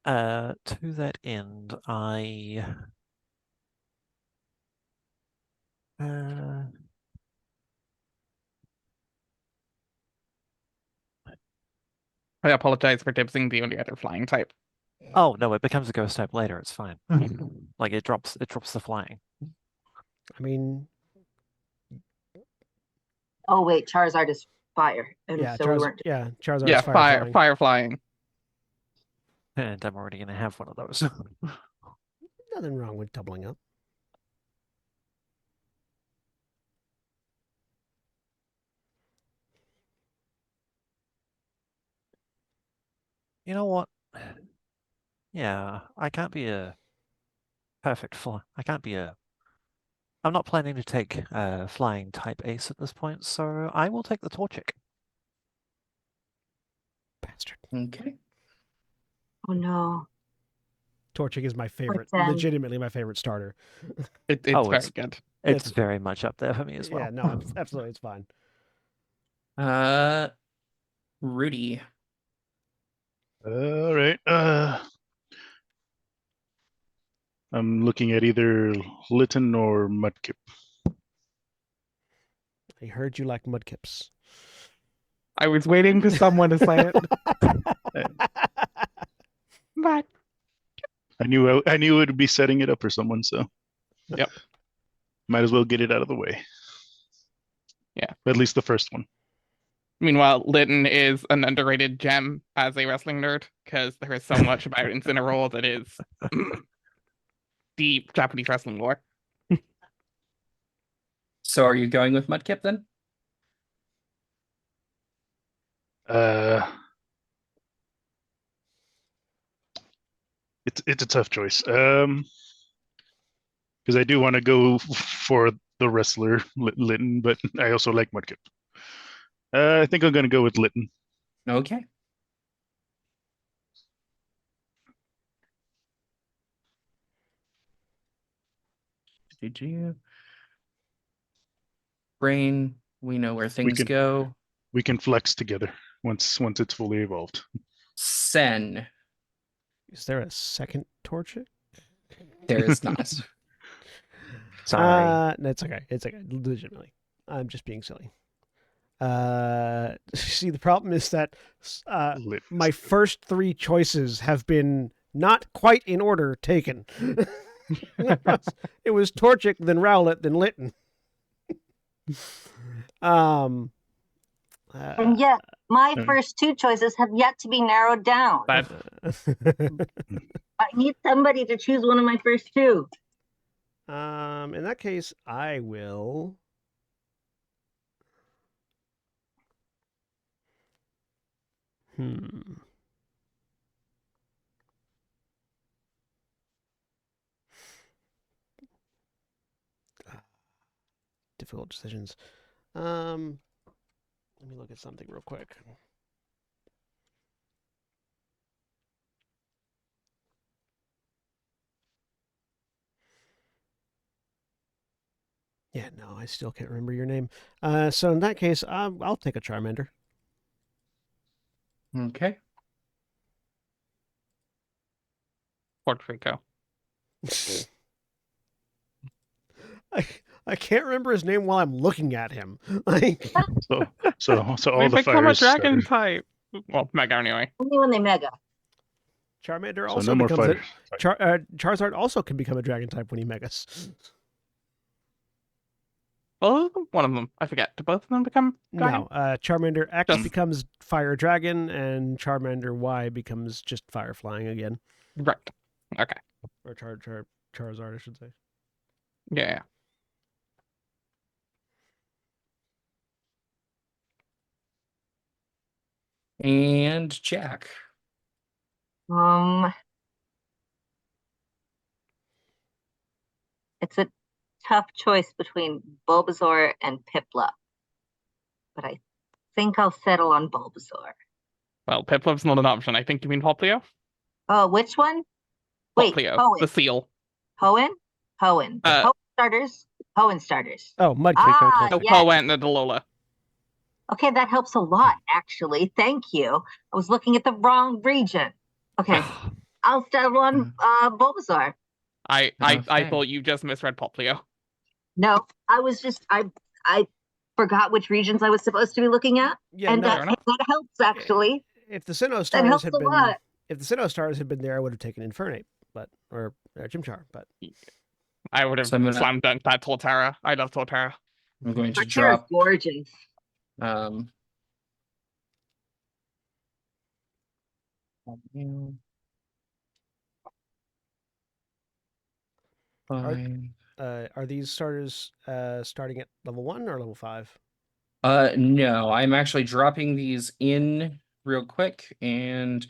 To that end, I
apologize for dibsing the only other flying type.
oh no, it becomes a ghost type later. It's fine. Like it drops the flying.
I mean,
Oh wait, Charizard is fire, and
yeah,
so we weren't.
Charizard's
Yeah,
fire.
fire flying.
And I'm already gonna have one of those.
Nothing wrong with doubling up.
You know what? Yeah, I can't be a perfect fly. I can't be a. I'm not planning to take flying type ace at this point, so I will take the Torchic.
Bastard.
Okay.
Oh no.
Torchic is my favorite,
then.
legitimately my favorite starter.
It's
Oh,
very
it's-
good.
It's very much up there for me as well.
Yeah, no, absolutely, it's fine.
Rudy.
All right. I'm looking at either Litten or Mudkip.
I heard you like mudkips.
I was waiting for someone to say it. But
I knew it would be setting it up for someone, so
Yep.
Might as well get it out of the way.
Yeah.
At least the first one.
meanwhile, Lytton is an underrated gem as a wrestling nerd because there is so much about Incineroar that is deep Japanese wrestling lore.
So are you going with Mudkip then?
It's a tough choice. Because I do want to go for the wrestler Litten, but I also like Mudkip. I think I'm gonna go with Litten.
Okay. Did you? Brain, we know where things go.
We can flex together once it's fully evolved.
Sen.
Is there a second Torchic?
There is not.
Sorry.
No, it's okay. It's okay. Legitimately. I'm just being silly. See, the problem is that my first three choices have been not quite in order taken. It was Torchic, then Rowlet, then Litten.
And yet, my first two choices have yet to be narrowed down.
But
I need somebody to choose one of my first two.
In that case, I will. Difficult decisions. Let me look at something real quick. Yeah, no, I still can't remember your name. So in that case, I'll take a Charmander.
Okay.
Puerto Rico.
I can't remember his name while I'm looking at him. Like,
So all
They
the
become a
fires
dragon
started.
type. Well, Mega anyway.
Only when they mega.
Charmander
So
also
no more
becomes
fighters.
Charizard also can become a dragon type when he megas.
Both of them? One of them. I forget. Do both of them become dragon?
No, Charmander X
Just-
becomes Fire Dragon, and Charmander Y becomes just Fire Flying again.
Right. Okay.
Or Charizard, I should say.
Yeah.
And Jack.
It's a tough choice between Bulbasaur and Piplup, but I think I'll settle on Bulbasaur.
Well, Piplup's not an option. I think you mean Poplio?
Oh, which one? Wait,
Poplio,
Hoenn.
the seal.
Hoenn? Hoenn. Hoenn starters? Hoenn starters.
Oh, Mudkip.
Ah,
No,
yes.
Hoenn and Alola.
Okay, that helps a lot, actually. Thank you. I was looking at the wrong region. Okay, I'll settle on Bulbasaur.
I
Okay.
thought you just misread Poplio.
No, I was just I forgot which regions I was supposed to be looking at,
Yeah,
and
no,
fair enough.
that helps actually.
if the Sinnoh
That
stars
helps
had
a
been
lot.
if the Sinnoh stars had been there, I would have taken Infernape, or Chimchar, but
I would have
So I'm gonna-
slam dunked that Torterra. I love Torterra.
I'm going to
Torterra's
drop
gorgeous.
fine.
are these starters starting at level 1 or level 5?
No, I'm actually dropping these in real quick, and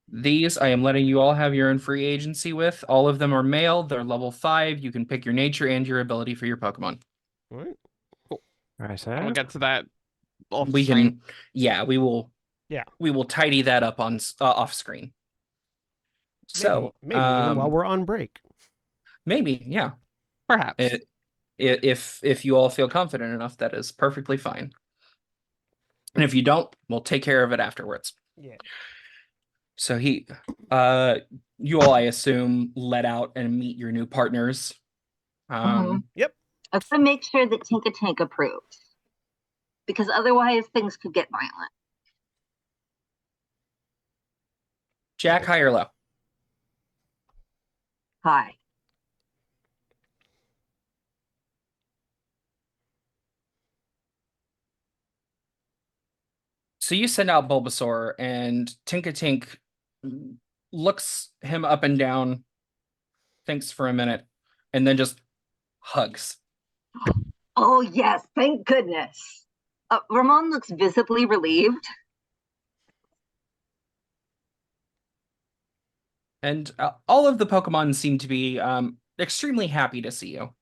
these I am letting you all have your own free agency with. All of them are male. They're level 5. You can pick your nature and your ability for your Pokemon.
All right.
Right,
We'll get to that off
We
screen.
can, yeah, we will.
Yeah.
We will tidy that up on off screen. So
maybe even while we're on break.
maybe, yeah.
Perhaps.
If you all feel confident enough, that is perfectly fine. And if you don't, we'll take care of it afterwards.
Yeah.
So you all, I assume, let out and meet your new partners.
Yep.
I want to make sure that Tinka Tank approves, because otherwise things could get violent.
Jack, high or low?
Hi.
So you send out Bulbasaur, and Tinka Tink looks him up and down, thinks for a minute, and then just hugs.
Oh yes, thank goodness. Ramon looks visibly relieved.
And all of the Pokemon seem to be extremely happy to see you.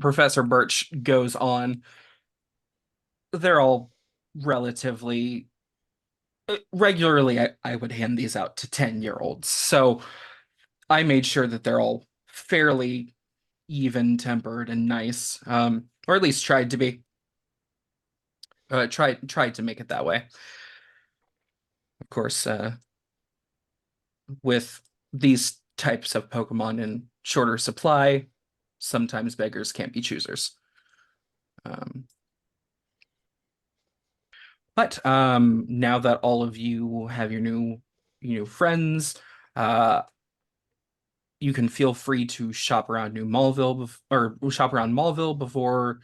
Professor Birch goes on. They're all relatively regularly. I would hand these out to 10-year-olds. So I made sure that they're all fairly even-tempered and nice, or at least tried to be. Tried to make it that way. Of course, with these types of Pokemon in shorter supply, sometimes beggars can't be choosers. But now that all of you have your new friends, you can feel free to shop around Malville before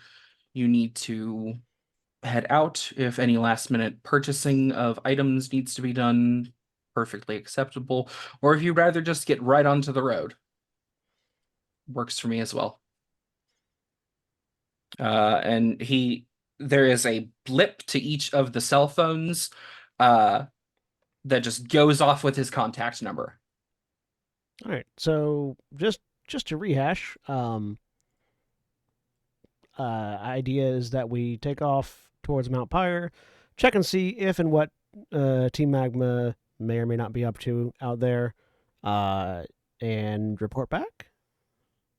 you need to head out. If any last minute purchasing of items needs to be done, perfectly acceptable. Or if you'd rather just get right onto the road, works for me as well. And there is a blip to each of the cell phones that just goes off with his contact number.
All right. So just to rehash, idea is that we take off towards Mount Pyre, check and see if and what Team Magma may or may not be up to out there, and report back.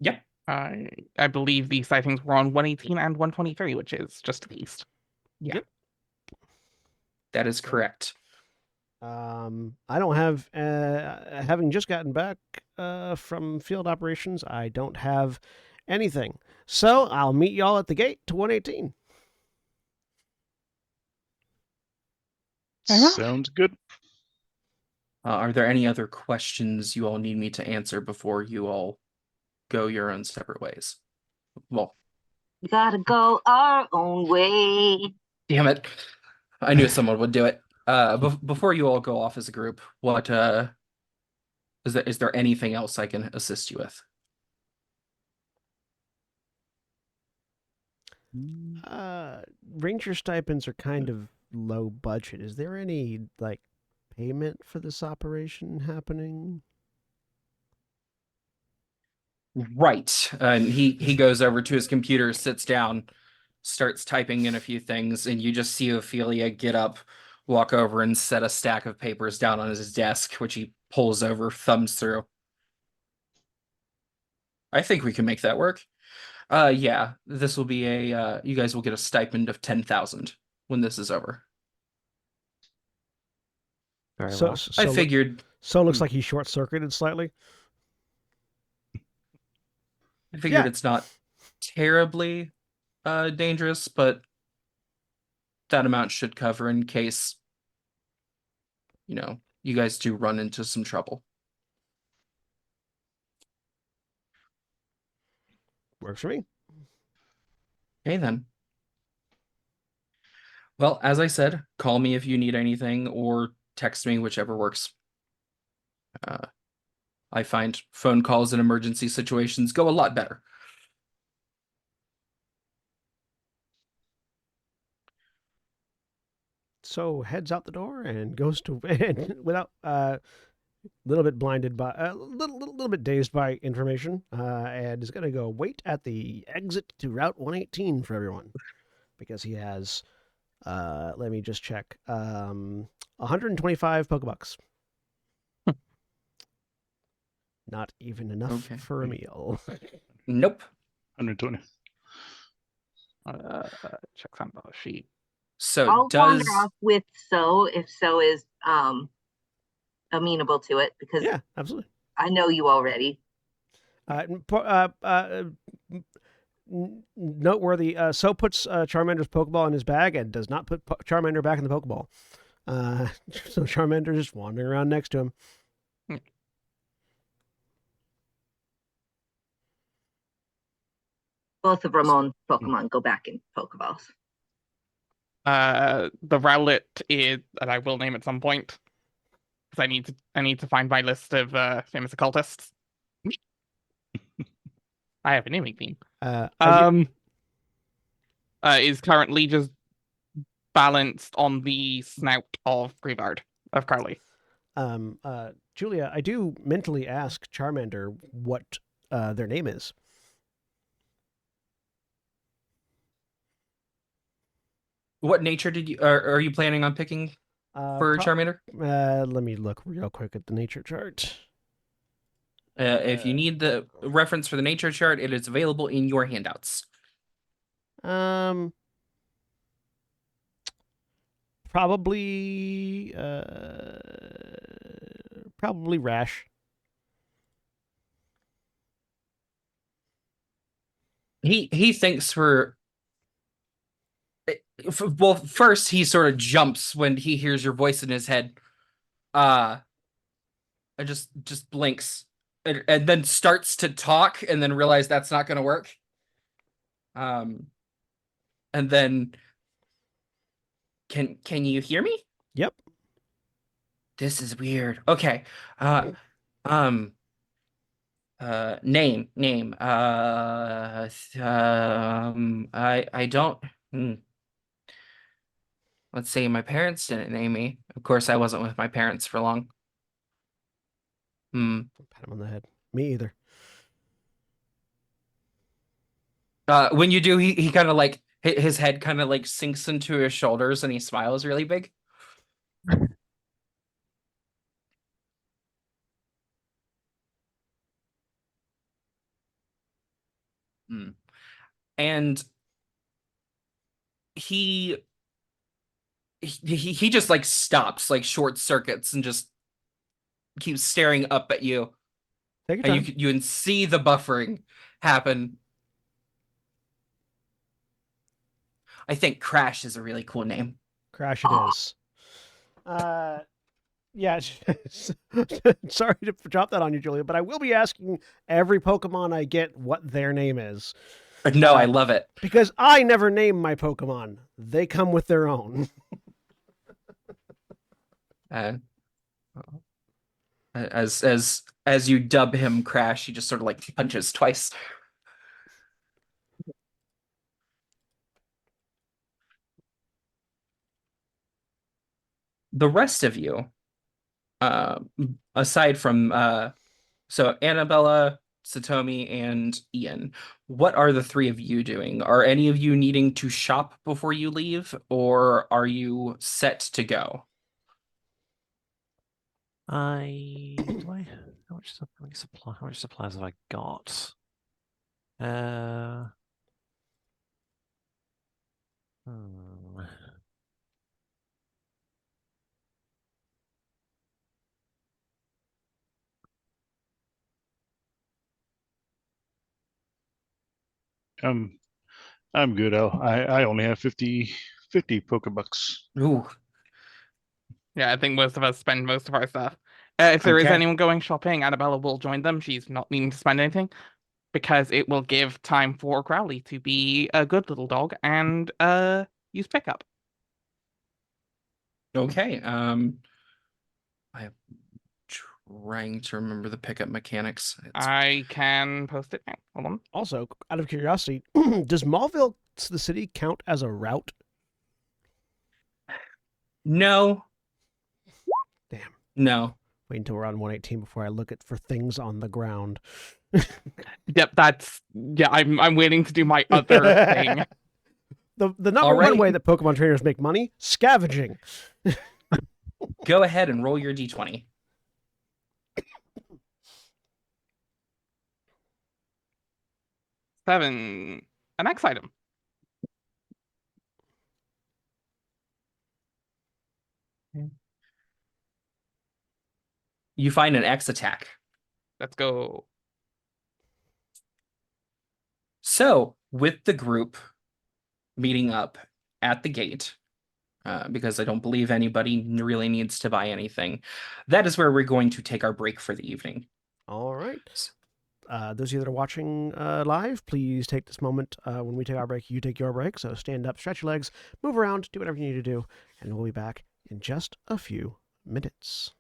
Yep.
I believe the sightings were on 118 and 123, which is just to the east.
Yeah.
Yep.
That is correct.
I don't have, having just gotten back from field operations, I don't have anything. So I'll meet y'all at the gate to 118.
Very well.
Sounds good.
Are there any other questions you all need me to answer before you all go your own separate ways? Well,
We gotta go our own way.
damn it. I knew someone would do it. Before you all go off as a group, what is there anything else I can assist you with?
Ranger stipends are kind of low budget. Is there any like payment for this operation happening?
Right. And he goes over to his computer, sits down, starts typing in a few things, and you just see Ophelia get up, walk over, and set a stack of papers down on his desk, which he pulls over, thumbs through. I think we can make that work. Yeah, this will be a you guys will get a stipend of 10,000 when this is over.
Very
So,
well.
so
I
look-
figured
so it looks like he short circuited slightly. Yeah.
it's not terribly dangerous, but that amount should cover in case you guys do run into some trouble.
Works for me.
Okay, then. Well, as I said, call me if you need anything or text me, whichever works. I find phone calls in emergency situations go a lot better.
So heads out the door and goes to and without little bit blinded by a little bit dazed by information, and is going to go wait at the exit to Route 118 for everyone because he has. Let me just check. 125 Pokebucks. Not even enough
Okay.
for a meal.
Nope.
120.
Checks on the sheet.
So
I'll wander
does
off with So if So is amenable to it because
Yeah, absolutely.
I know you already.
Noteworthy. So puts Charmander's Pokeball in his bag and does not put Charmander back in the Pokeball. So Charmander is just wandering around next to him.
Both of Ramon's Pokemon go back in Pokeballs.
The Rowlet is, and I will name at some point, because I need to find my list of famous occultists. I have a naming theme. Is currently just balanced on the snout of Grievard of Carly.
Julia, I do mentally ask Charmander what their name is.
what nature did you are you planning on picking for Charmander?
Let me look real quick at the nature chart.
If you need the reference for the nature chart, it is available in your handouts.
Probably Rash.
He thinks well, first he sort of jumps when he hears your voice in his head. And just blinks and then starts to talk and then realize that's not going to work. And then can you hear me?
Yep.
This is weird. Okay. Name. I don't. Let's see. My parents didn't name me. Of course, I wasn't with my parents for long.
Pat him on the head. Me either.
When you do, he kind of like his head kind of like sinks into his shoulders and he smiles really big. And he he just like stops, like short circuits, and just keeps staring up at you.
Take your
And
time.
you can see the buffering happen. I think Crash is a really cool name.
Crash it is. Yeah. Sorry to drop that on you, Julia, but I will be asking every Pokemon I get what their name is.
No, I love it.
Because I never name my Pokemon. They come with their own.
As you dub him Crash, he just sort of like punches twice. The rest of you, uh, aside from so Annabella, Satomi, and Ian, what are the three of you doing? Are any of you needing to shop before you leave, or are you set to go?
How much supplies have I got? Hmm.
I'm good. I only have 50 Pokebucks.
Ooh,
Yeah, I think most of us spend most of our stuff. If there is
okay.
anyone going shopping, Annabella will join them. She's not needing to spend anything because it will give time for Crowley to be a good little dog and use pickup.
Okay. I'm trying to remember the pickup mechanics.
I can post it now. Hold on.
Also, out of curiosity, does Mauville, the city, count as a route?
No,
Damn.
no.
Wait until we're on 118 before I look at for things on the ground.
Yep, I'm waiting to do my other thing.
The number one
Alrighty.
way that Pokemon trainers make money, scavenging.
Go ahead and roll your d20.
Seven. An X item.
You find an X attack.
Let's go.
So, with the group meeting up at the gate, because I don't believe anybody really needs to buy anything, that is where we're going to take our break for the evening.
All right. Those of you that are watching live, please take this moment when we take our break. You take your break. So stand up, stretch your legs, move around, do whatever you need to do, and we'll be back in just a few minutes.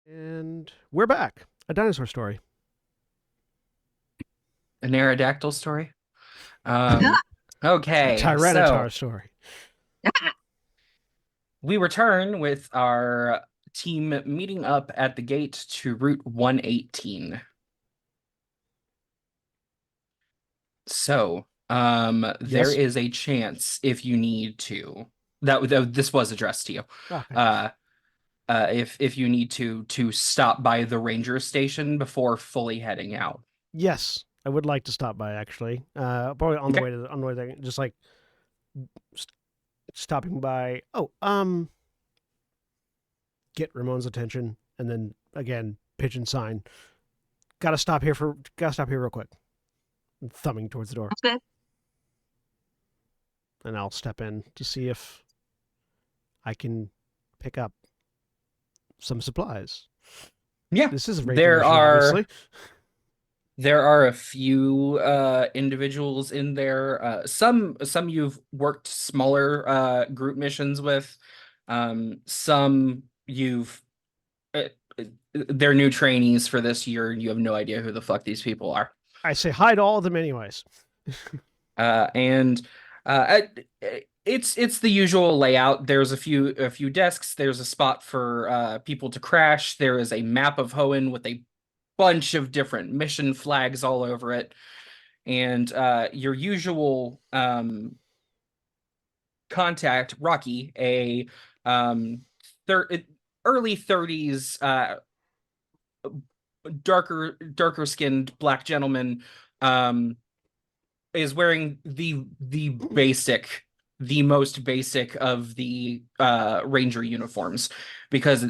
And we're back. A dinosaur story.
An Aerodactyl story.
A
Okay,
Tyranitar
so
story.
we return with our team meeting up at the gate to Route 118. So, there
Yes.
is a chance if you need to this was addressed to you.
Okay.
If you need to stop by the ranger station before fully heading out.
Yes, I would like to stop by actually. Probably on the
Okay.
way to on the way there, just like stopping by. Oh, get Ramon's attention, and then again pigeon sign. Gotta stop here real quick. And thumbing towards the door,
That's good.
and I'll step in to see if I can pick up some supplies.
Yeah,
This is a ranger
there
mission,
are
obviously.
there are a few individuals in there. Some you've worked smaller group missions with. Some you've they're new trainees for this year, and you have no idea who the fuck these people are.
I say hi to all of them, anyways.
And it's the usual layout. There's a few desks. There's a spot for people to crash. There is a map of Hoenn with a bunch of different mission flags all over it, and your usual contact, Rocky, a early 30s darker skinned black gentleman, is wearing the most basic of the ranger uniforms, because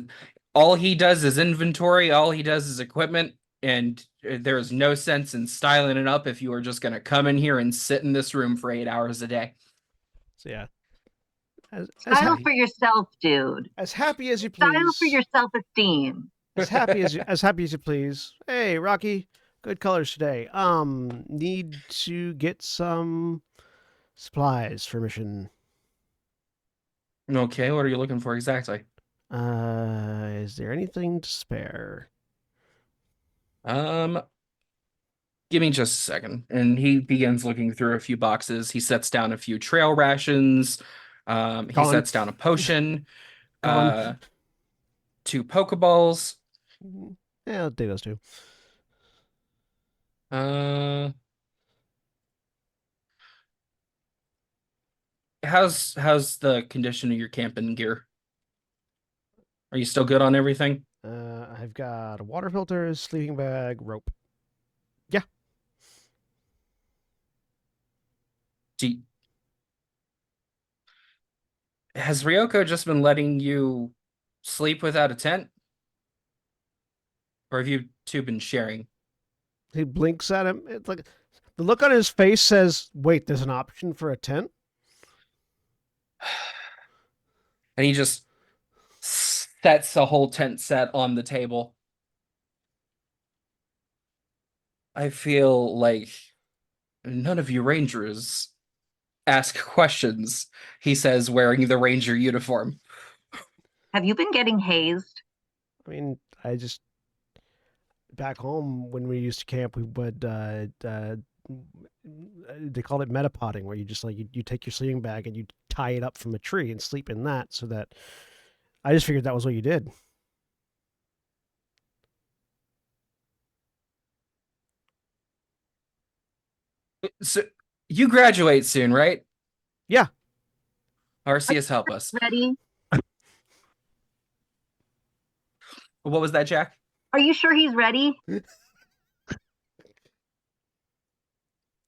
all he does is inventory, all he does is equipment, and there's no sense in styling it up if you are just going to come in here and sit in this room for 8 hours a day.
So yeah,
Style for yourself, dude.
as happy as you please.
Style for your self-esteem.
As happy as you please. Hey, Rocky, good colors today. Need to get some supplies for mission.
Okay, what are you looking for exactly?
Is there anything to spare?
Give me just a second. And he begins looking through a few boxes. He sets down a few trail rations. He
Gone.
sets down a potion.
Gone.
2 Pokeballs.
Yeah, I'll take those two.
How's the condition of your camping gear? Are you still good on everything?
I've got a water filter, sleeping bag, rope. Yeah.
Has Ryoko just been letting you sleep without a tent? Or have you two been sharing?
He blinks at him. It's like the look on his face says, "Wait, there's an option for a tent."
And he just sets a whole tent set on the table. I feel like none of you rangers ask questions, he says, wearing the ranger uniform.
Have you been getting hazed?
I mean, I just back home when we used to camp, we would they called it metapoding, where you just like you take your sleeping bag and you tie it up from a tree and sleep in that. So that I just figured that was what you did.
So you graduate soon, right?
Yeah.
Arceus, help us.
Ready?
What was that, Jack?
Are you sure he's ready?
I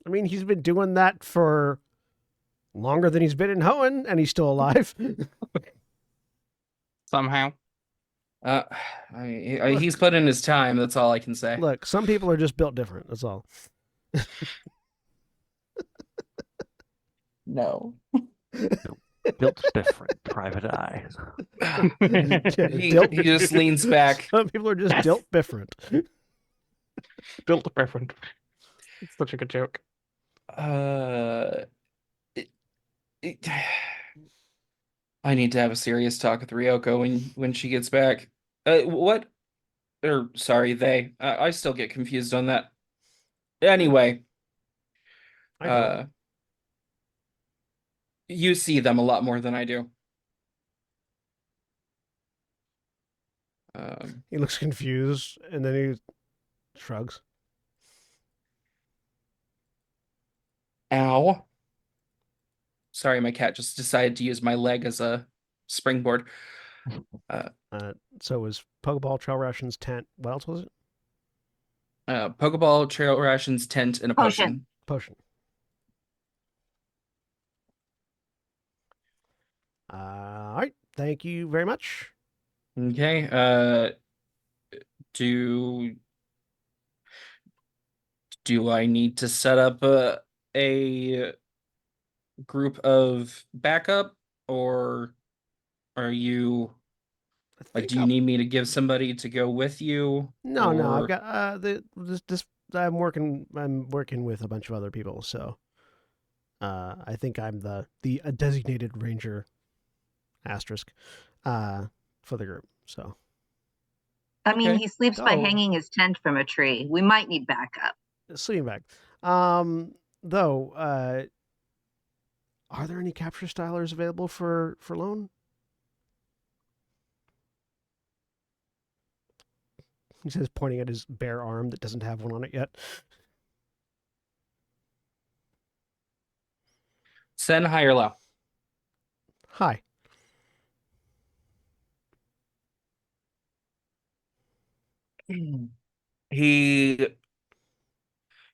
mean, he's been doing that for longer than he's been in Hoenn, and he's still alive.
Somehow.
He's put in his time. That's all I can say.
Look, some people are just built different. That's all.
No.
Built different, private eye.
He just leans back.
Some people are just built different.
Built different. It's such a good joke.
I need to have a serious talk with Ryoko when she gets back. What Or sorry, they. I still get confused on that. Anyway,
I don't.
uh, you see them a lot more than I do.
He looks confused, and then he shrugs.
Ow. Sorry, my cat just decided to use my leg as a springboard.
So it was Pokeball, Trail Rations, Tent. What else was it?
Pokeball, trail rations, tent, and a
Potion.
Potion. All right. Thank you very much.
Okay. Do do I need to set up a group of backup, or are you
I
like,
think
do you need me to give somebody to go with you?
No, no. I've
Or
got this. I'm working with a bunch of other people, so I think I'm the designated ranger asterisk for the group. So
I mean,
Okay.
he sleeps by
Go.
hanging his tent from a tree. We might need backup.
sleeping bag. Though, are there any capture stylers available for loan? He says, pointing at his bare arm that doesn't have one on it yet.
send high or low.
Hi.
He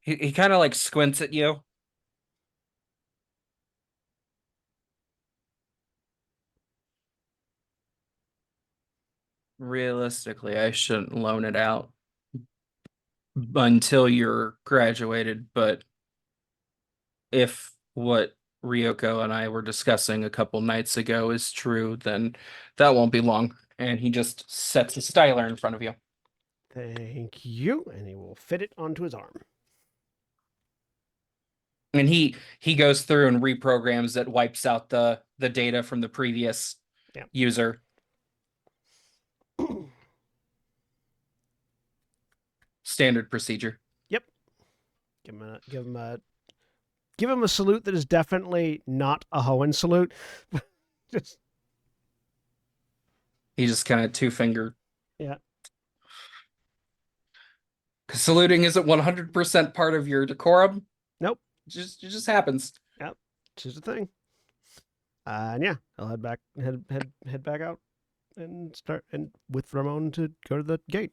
he kind of like squints at you. Realistically, I shouldn't loan it out until you're graduated, but if what Ryoko and I were discussing a couple nights ago is true, then that won't be long. And he just sets a styler in front of you.
Thank you. And he will fit it onto his arm.
And he goes through and reprograms it, wipes out the data from the previous
Yeah.
user. Standard procedure.
Yep. Give him a salute that is definitely not a Hoenn salute. Just
He just kind of two-finger.
Yeah.
Because saluting isn't 100% part of your decorum.
Nope.
It just happens.
Yep. It's just a thing. And yeah, I'll head back out and start and with Ramon to go to the gate.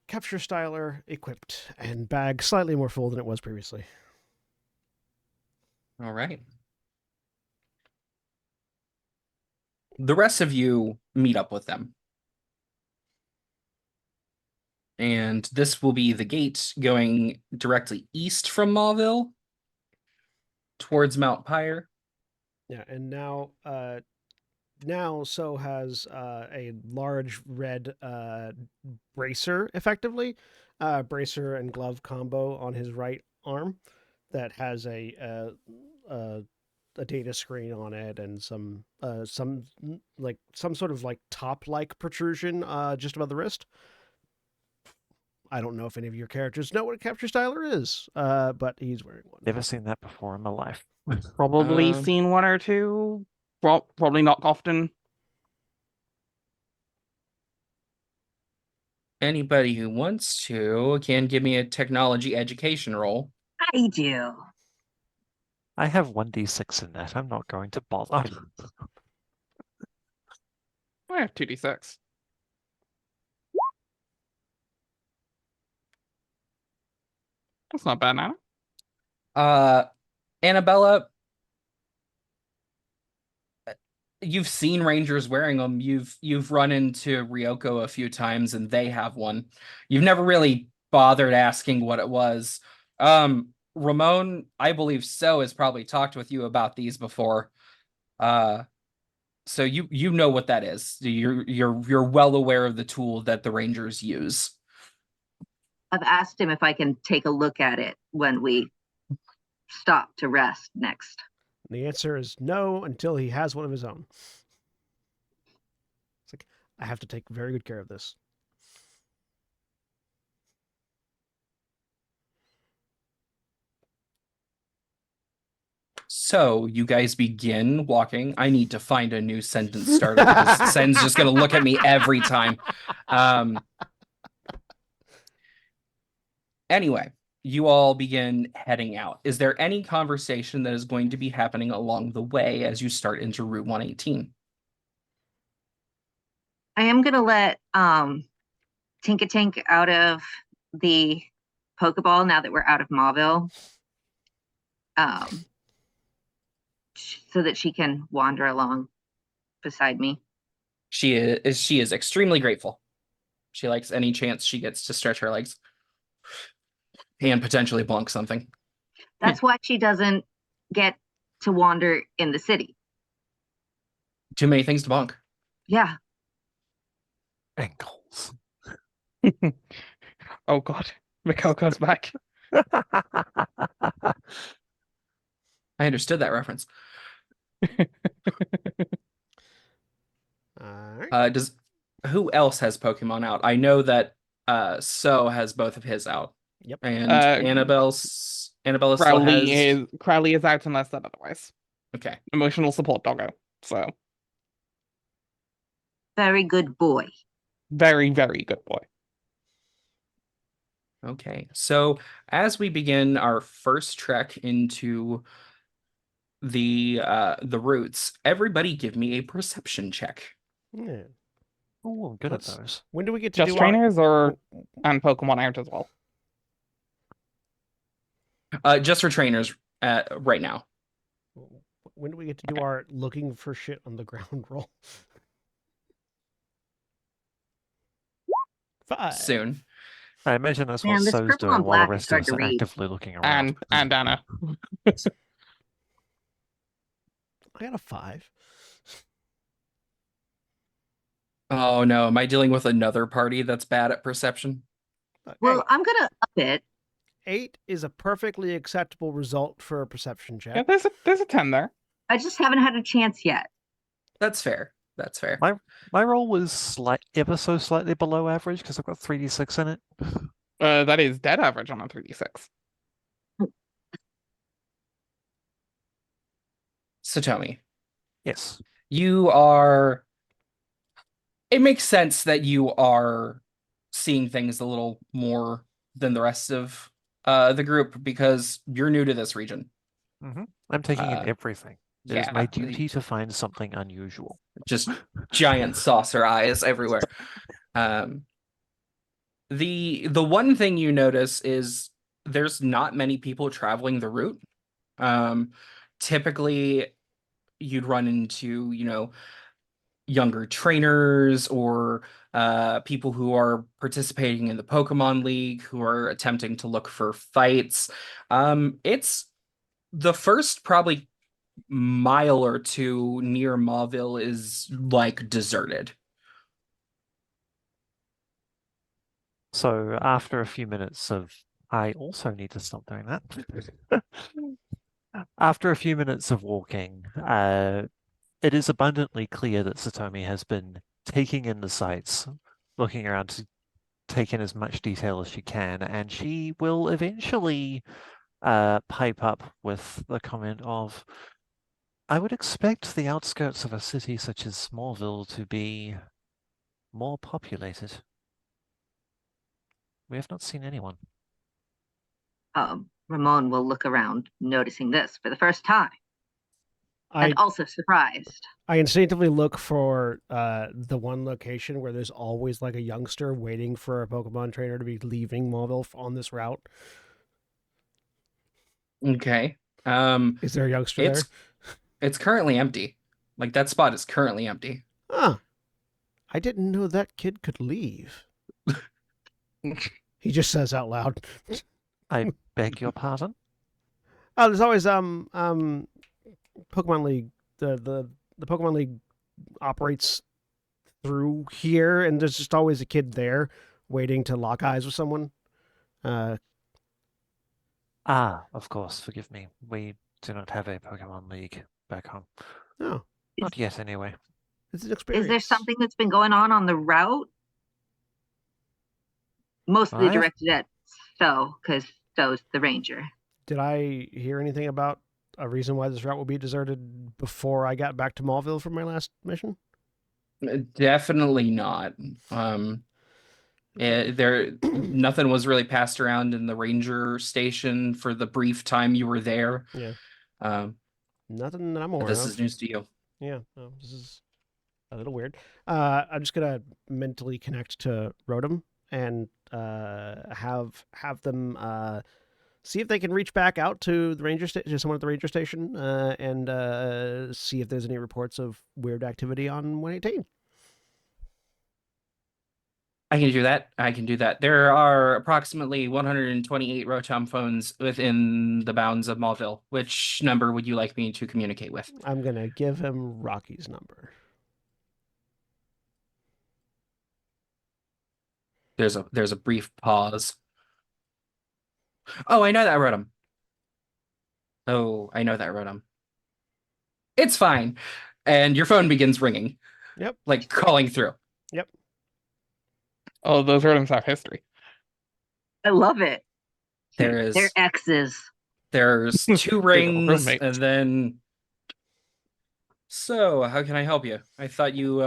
Capture styler equipped and bag slightly more full than it was previously.
All right. The rest of you meet up with them. And this will be the gate going directly east from Mauville towards Mount Pyre.
Yeah, and now so has a large red bracer, effectively, bracer and glove combo on his right arm that has a data screen on it and some sort of like top like protrusion just above the wrist. I don't know if any of your characters know what a capture styler is, but he's wearing one.
Never seen that before in my life.
Probably seen one or two. Probably not often.
Anybody who wants to can give me a technology education roll.
I do.
I have 1d6 in that. I'm not going to bother.
I have 2d6. That's not bad, Anna.
Annabella, you've seen rangers wearing them. You've run into Ryoko a few times and they have one. You've never really bothered asking what it was. Ramon, I believe so, has probably talked with you about these before. So you know what that is. You're well aware of the tool that the rangers use.
I've asked him if I can take a look at it when we stop to rest next.
The answer is no until he has one of his own. It's like, I have to take very good care of this.
So you guys begin walking. I need to find a new sentence starter because Sen's just gonna look at me every time. Anyway, you all begin heading out. Is there any conversation that is going to be happening along the way as you start into Route 118?
I am gonna let Tinka out of the Pokeball now that we're out of Mauville, so that she can wander along beside me.
She is extremely grateful. She likes any chance she gets to stretch her legs and potentially bonk something.
That's why she doesn't get to wander in the city.
Too many things to bonk.
Yeah.
Ankles.
Oh god, Mikhail goes back.
I understood that reference.
Alright.
Who else has Pokemon out? I know that So has both of his out.
Yep.
And Annabella still has.
Crowley is out unless said otherwise.
Okay.
Emotional support doggo. So
Very good boy.
very, very good boy.
Okay. So as we begin our first trek into the routes, everybody give me a perception check.
Yeah.
Oh, I'm good at
Let's-
those.
When do we get to
Just
do
trainers and Pokemon out as well.
Just for trainers right now.
When do we get to do our looking for shit on the ground roll? 5.
Soon.
I imagine that's
Man,
what
this
So's
purple
doing
and
while the
black is
rest of
hard
us
to
are
read.
actively looking around.
And Anna.
I got a 5.
Oh no, am I dealing with another party that's bad at perception?
Well, I'm gonna up it.
8 is a perfectly acceptable result for a perception check.
Yeah, there's a 10 there.
I just haven't had a chance yet.
That's fair. That's fair.
My roll was ever so slightly below average because I've got 3d6 in it.
That is dead average on a 3d6.
Satomi,
Yes.
it makes sense that you are seeing things a little more than the rest of the group because you're new to this region.
I'm taking in everything. It is my
Yeah,
duty to find something unusual.
just giant saucer eyes everywhere. The one thing you notice is there's not many people traveling the route. Typically you'd run into, younger trainers or people who are participating in the Pokemon League who are attempting to look for fights. It's the first probably mile or two near Mauville is like deserted.
So after a few minutes of, I also need to stop doing that. After a few minutes of walking, it is abundantly clear that Satomi has been taking in the sights, looking around to take in as much detail as she can, and she will eventually pipe up with the comment of, I would expect the outskirts of a city such as Smallville to be more populated. We have not seen anyone.
Ramon will look around, noticing this for the first time. And also surprised.
I instinctively look for the one location where there's always like a youngster waiting for a Pokemon trainer to be leaving Mauville on this route.
Okay.
Is there a youngster there?
It's currently empty. Like that spot is currently empty.
Huh. I didn't know that kid could leave. He just says out loud.
I beg your pardon?
Oh, there's always Pokemon League. The Pokemon League operates through here, and there's just always a kid there waiting to lock eyes with someone.
Of course, forgive me. We do not have a Pokemon League back home.
No.
Not yet, anyway.
It's an experience.
Is there something that's been going on the route? Mostly directed at So, because So's the ranger.
Did I hear anything about a reason why this route will be deserted before I got back to Maulville from my last mission?
Definitely not. Nothing was really passed around in the ranger station for the brief time you were there.
Yeah.
Um,
Nothing that I'm aware
this
of.
is news to you.
Yeah, this is a little weird. I'm just gonna mentally connect to Rotom and have them see if they can reach back out to the ranger station, to someone at the ranger station, and see if there's any reports of weird activity on 118.
I can do that. I can do that. There are approximately 128 Rotom phones within the bounds of Maulville. Which number would you like me to communicate with?
I'm gonna give him Rocky's number.
There's a brief pause. Oh, I know that Rotom. Oh, I know that Rotom. It's fine. And your phone begins ringing.
Yep.
Like calling through.
Yep.
Oh, those Rotoms have history.
I love it.
There
They're
is
exes.
there's 2
They're
rings
roommates.
and then so how can I help you? I thought you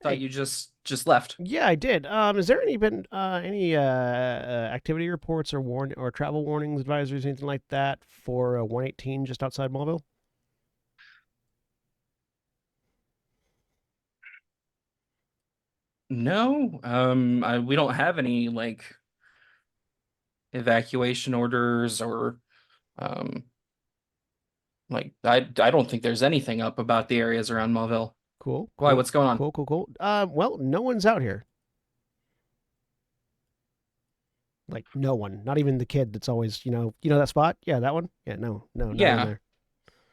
Hey.
you just left.
Yeah, I did. Is there been any activity reports or travel warnings, advisories, anything like that for 118 just outside Maulville?
No, we don't have any like evacuation orders or um like I don't think there's anything up about the areas around Mauville.
Cool.
Why? What's going on?
Cool. Well, no one's out here. Like no one, not even the kid that's always, that spot? Yeah, that one? Yeah, no one
Yeah.
there.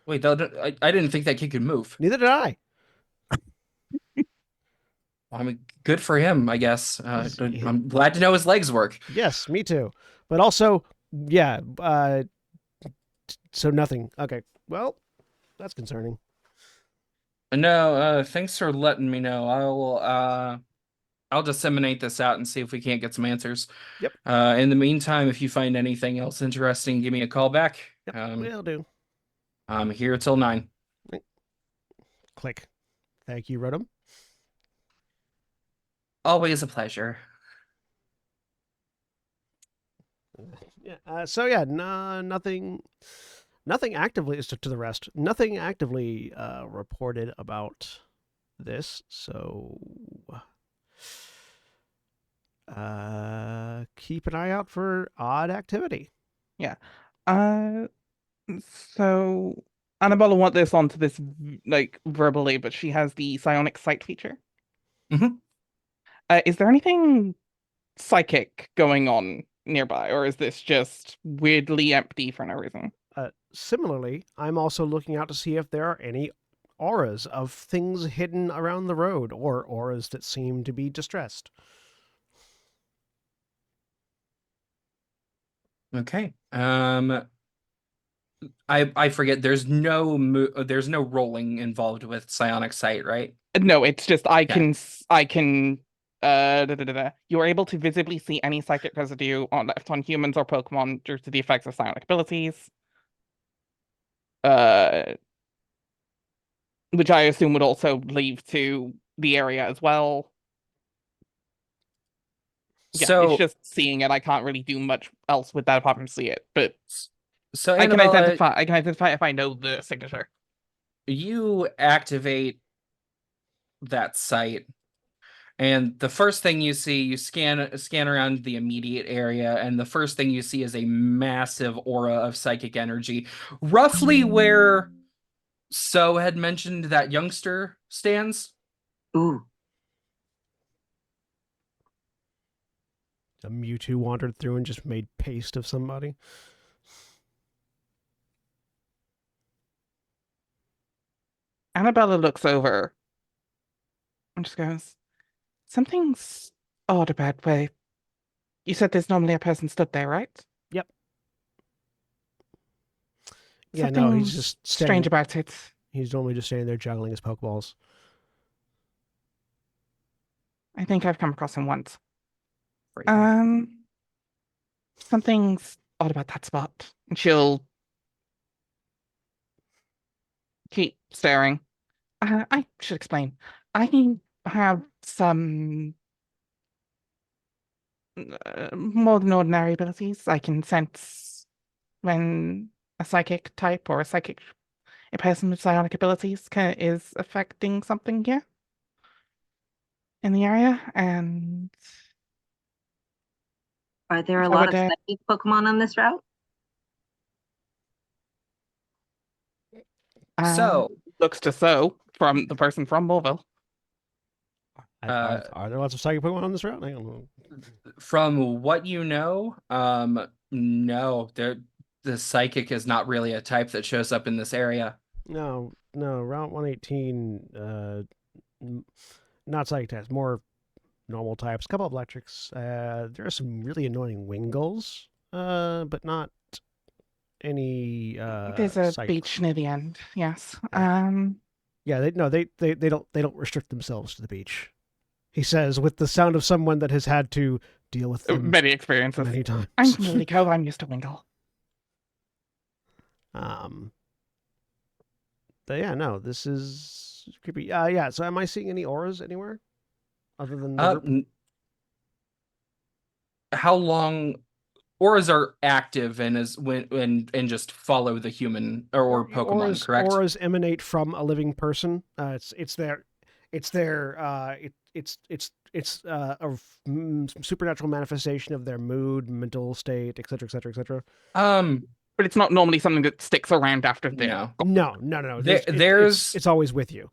Wait, I didn't think that kid could move.
Neither did I.
I mean, good for him, I guess.
Yeah.
I'm glad to know his legs work.
Yes, me too. But also, yeah, so nothing. Okay. Well, that's concerning.
No, thanks for letting me know. I'll disseminate this out and see if we can't get some answers.
Yep.
In the meantime, if you find anything else interesting, give me a call back.
Yep, will do.
I'm here till 9.
Click. Thank you, Rotom.
Always a pleasure.
Yeah. So yeah, nothing actively to the rest. Nothing actively reported about this. So keep an eye out for odd activity.
Yeah. So Annabelle will want this onto this like verbally, but she has the psionic sight feature.
Mhm.
Is there anything psychic going on nearby, or is this just weirdly empty for no reason?
Similarly, I'm also looking out to see if there are any auras of things hidden around the road, or auras that seem to be distressed.
Okay. I forget. There's no rolling involved with psionic sight, right?
No, it's just I
Okay.
can You are able to visibly see any psychic residue left on humans or Pokemon due to the effects of psionic abilities. Which I assume would also leave to the area as well. Yeah,
So
it's just seeing it. I can't really do much else with that apart from see it. But
so
I can
Annabella,
identify if I know the signature.
you activate that site, and the first thing you see, you scan around the immediate area, and the first thing you see is a massive aura of psychic energy, roughly where So had mentioned that youngster stands.
Ooh.
A Mewtwo wandered through and just made paste of somebody.
Annabella looks over and just goes, "Something's odd about where you said there's normally a person stood there, right?"
Yep. Yeah, no, he's
Something's
just
strange about it.
He's normally just standing there juggling his Pokeballs.
I think I've come across him once.
Right.
Something's odd about that spot. And she'll keep staring. I should explain. I have some more than ordinary abilities. I can sense when a psychic type or a person with psionic abilities is affecting something here in the area, and
Are there a
if I
lot
would,
of psychic Pokemon on this route?
So,
looks to so from the person from Morville.
Are there lots of psychic Pokemon on this route? I don't know.
from what you know, no, the psychic is not really a type that shows up in this area.
No, Route 118, not psychic types, more normal types. A couple of electrics. There are some really annoying Wingulls, but not any
There's a
psychic.
beach near the end. Yes.
Yeah, they don't restrict themselves to the beach. He says with the sound of someone that has had to deal with them
Many experiences.
many times.
I'm from Lily Cove. I'm used to Wingle.
But yeah, no, this is creepy. Yeah. So, am I seeing any auras anywhere other than the group?
How long auras are active and and just follow the human or Pokemon, correct?
Auras emanate from a living person. It's a supernatural manifestation of their mood, mental state, etc., etc., etc.
But it's not normally something that sticks around after they're
No.
No.
There's
it's always with you.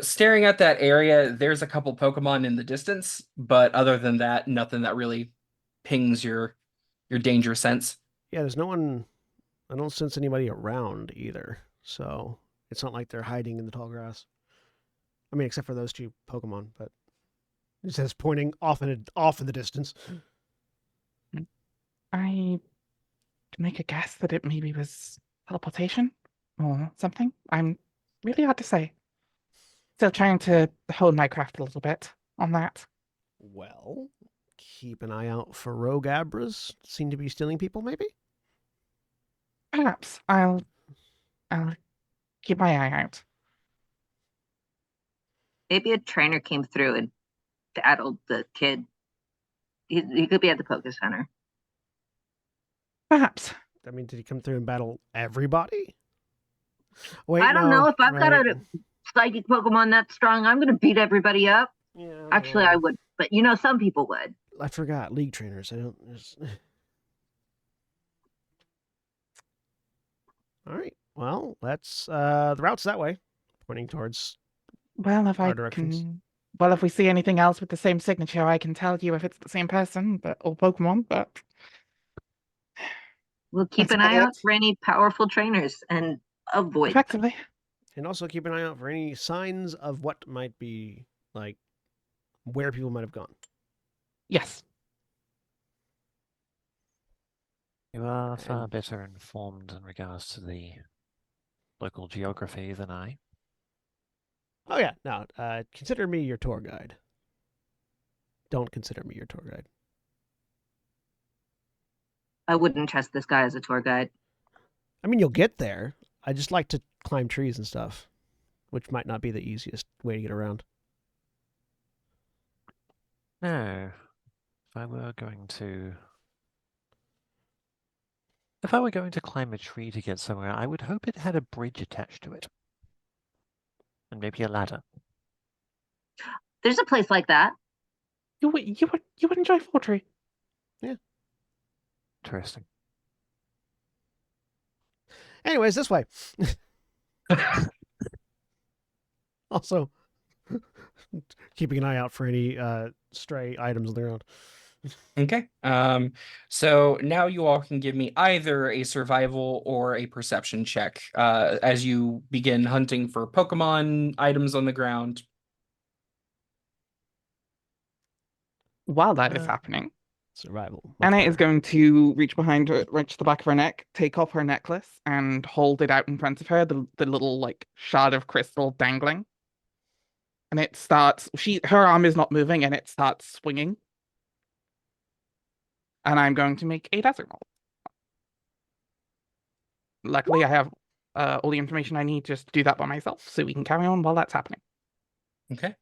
Staring at that area, there's a couple Pokemon in the distance, but other than that, nothing that really pings your danger sense.
Yeah, there's no one. I don't sense anybody around either, so it's not like they're hiding in the tall grass. I mean, except for those two Pokemon, but it says pointing off in the distance.
I can make a guess that it maybe was teleportation or something. I'm really hard to say. Still trying to hone my craft a little bit on that.
Well, keep an eye out for rogue Abras. Seem to be stealing people, maybe?
Perhaps I'll keep my eye out.
Maybe a trainer came through and battled the kid. He could be at the Poké Center.
Perhaps.
I mean, did he come through and battle everybody? Wait,
I don't know. If I've got
right.
a psychic Pokemon that strong, I'm going to beat everybody up.
Yeah,
Actually, I would. But some people would.
I forgot league trainers. I don't. All right. Well, let's. The route's that way, pointing towards.
Well, if
our directions.
if we see anything else with the same signature, I can tell you if it's the same person, or Pokemon. But
We'll keep
That's
an eye
about
out for any powerful trainers and avoid them.
effectively,
And also keep an eye out for any signs of what might be like where people might have gone.
yes.
You are far better informed in regards to the local geography than I.
Oh yeah, no. Consider me your tour guide. Don't consider me your tour guide.
I wouldn't trust this guy as a tour guide.
I mean, you'll get there. I just like to climb trees and stuff, which might not be the easiest way to get around.
No. If I were going to climb a tree to get somewhere, I would hope it had a bridge attached to it. And maybe a ladder.
There's a place like that.
You would enjoy Fortree.
Interesting.
Anyways, this way. Also, keeping an eye out for any stray items on the ground.
Okay. So now you all can give me either a survival or a perception check as you begin hunting for Pokemon items on the ground.
While that is happening,
Survival.
Anna is going to reach the back of her neck, take off her necklace, and hold it out in front of her, the little like shard of crystal dangling. And it starts, her arm is not moving, and it starts swinging. And I'm going to make a desert roll. Luckily, I have all the information I need just to do that by myself, so we can carry on while that's happening.
Okay.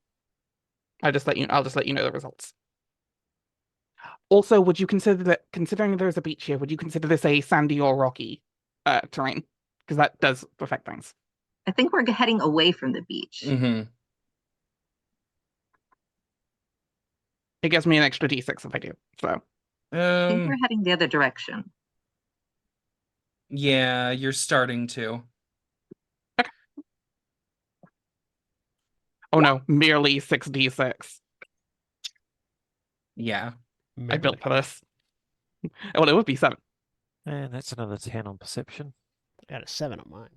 I'll just let you know the results. Also, would you consider that, considering there's a beach here, would you consider this a sandy or rocky terrain? Because that does affect things.
I think we're heading away from the beach.
Mm-hmm.
It gives me an extra d6 if I do. So
I think we're heading the other direction.
Yeah, you're starting to.
oh no, merely 6d6.
Yeah.
I built for this. Well, it would be 7.
And that's another 10 on perception.
I got a 7 on mine.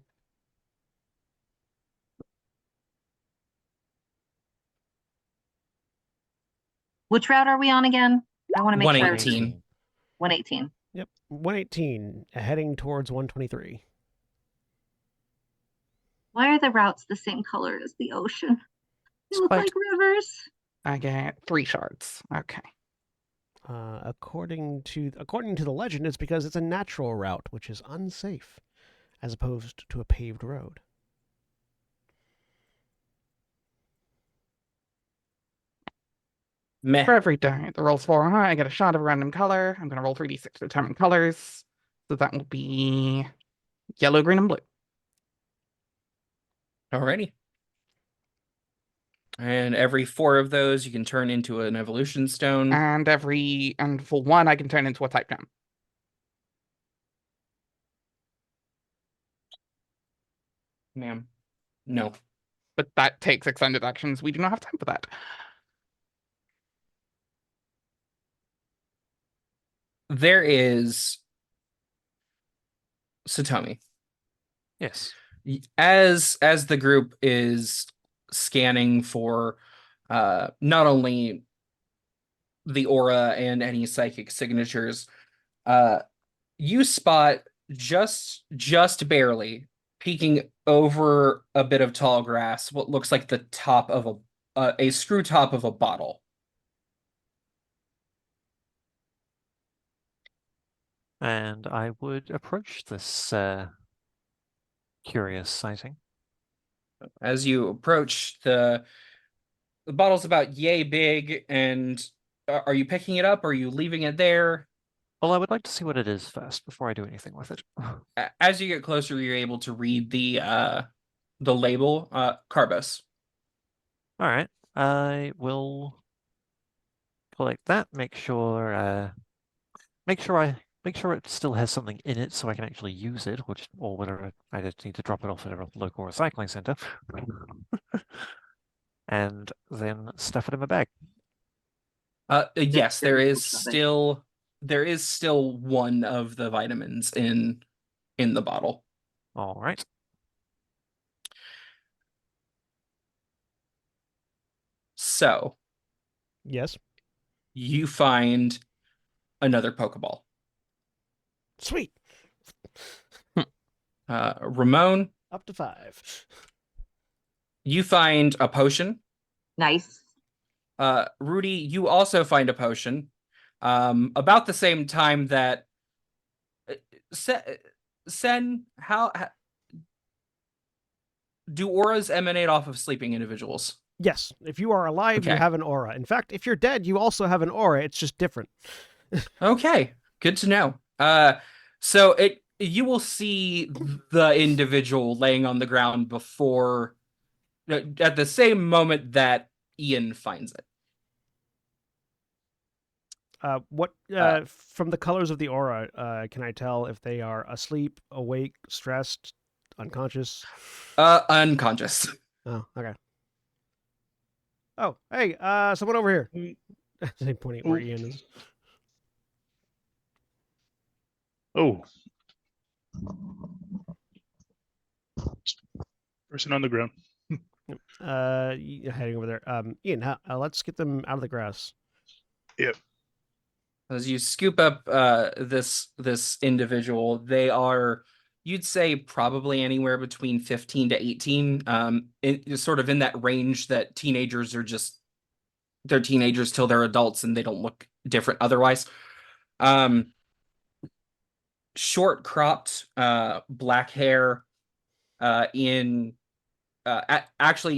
Which route are we on again? I want to make sure.
118.
118.
Yep, 118, heading towards 123.
Why are the routes the same color as the ocean? They look like rivers.
I get 3 shards. Okay.
According to the legend, it's because it's a natural route, which is unsafe, as opposed to a paved road.
Meh.
For every die, the rolls 4 or higher, I get a shard of a random color. I'm going to roll 3d6 to determine colors. So that will be yellow, green, and blue.
Alrighty. And every 4 of those you can turn into an evolution stone.
And for 1, I can turn into a type gem.
Ma'am. No.
But that takes extended actions. We do not have time for that.
There is Satomi.
Yes.
As the group is scanning for not only the aura and any psychic signatures, you spot just barely peeking over a bit of tall grass what looks like the top of a screw top of a bottle.
And I would approach this curious sighting.
As you approach, the bottle's about yay big, and are you picking it up or are you leaving it there?
Well, I would like to see what it is first before I do anything with it.
As you get closer, you're able to read the label, Carbos.
All right. I will collect that, make sure it still has something in it so I can actually use it, or whether I just need to drop it off at a local recycling center. And then stuff it in my bag.
Yes, there is
Shove it.
still one of the vitamins in the bottle.
All right.
So
Yes.
you find another Pokeball.
Sweet.
Ramon,
Up to 5.
you find a potion.
Nice.
Rudy, you also find a potion. About the same time that Sen, how do auras emanate off of sleeping individuals?
Yes, if you are alive, you
Okay.
have an aura. In fact, if you're dead, you also have an aura. It's just different.
Okay, good to know. So you will see the individual laying on the ground before, at the same moment that Ian finds it.
From the colors of the aura, can I tell if they are asleep, awake, stressed, unconscious?
Unconscious.
Oh, okay. Oh, hey, someone over here. I'm pointing at where Ian is.
Oh. Person on the ground.
Heading over there. Ian, let's get them out of the grass.
Yep.
As you scoop up this individual, they are, you'd say, probably anywhere between 15 to 18, sort of in that range that teenagers are just, they're teenagers till they're adults and they don't look different otherwise. Short cropped, black hair, actually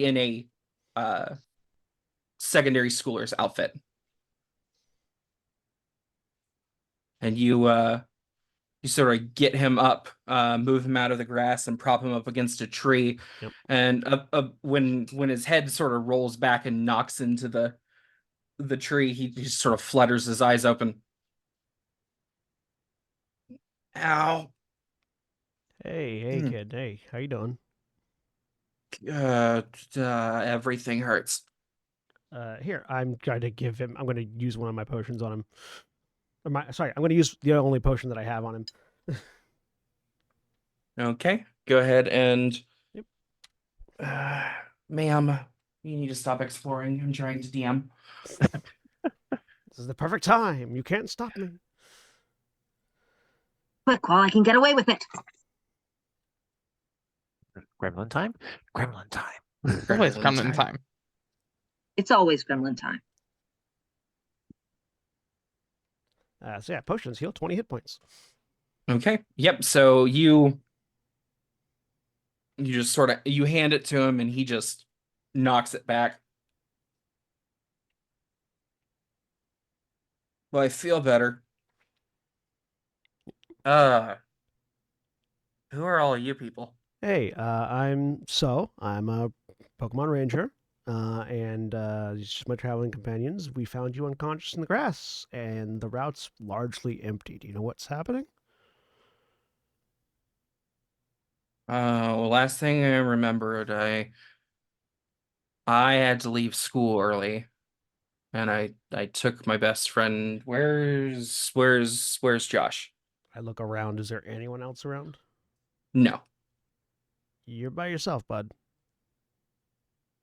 in a secondary schooler's outfit. And you sort of get him up, move him out of the grass, and prop him up against a tree.
Yep.
And when his head sort of rolls back and knocks into the tree, he just sort of flutters his eyes open. Ow.
Hey, kid. Hey, how you doing?
Everything hurts.
Here, I'm going to give him. I'm going to use one of my potions on him. I'm going to use the only potion that I have on him.
Okay, go ahead and.
Yep.
Ma'am, you need to stop exploring. I'm trying to DM.
This is the perfect time. You can't stop me.
Quick, while I can get away with it.
Gremlin time? Gremlin time.
Always gremlin time.
It's always gremlin time.
So yeah, potions heal 20 hit points.
Okay. Yep. So you just sort of you hand it to him and he just knocks it back. Well, I feel better. Who are all you people?
Hey, I'm a Pokemon Ranger, and just my traveling companions. We found you unconscious in the grass, and the route's largely empty. Do you know what's happening?
Well, last thing I remembered, I had to leave school early, and I took my best friend. Where's Josh?
I look around. Is there anyone else around?
No.
You're by yourself, bud.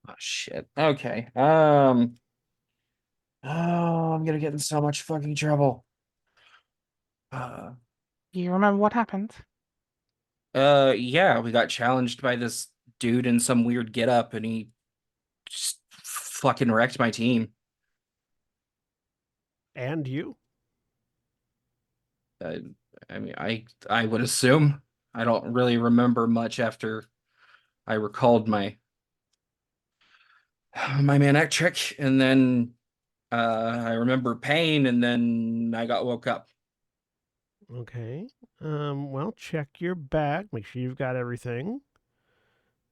Oh shit. Okay. Oh, I'm gonna get in so much fucking trouble.
Do you remember what happened?
Yeah, we got challenged by this dude in some weird getup, and he just fucking wrecked my team.
And you?
I mean, I would assume. I don't really remember much after I recalled my manic trick, and then I remember pain, and then I got woke up.
Okay. Well, check your bag. Make sure you've got everything.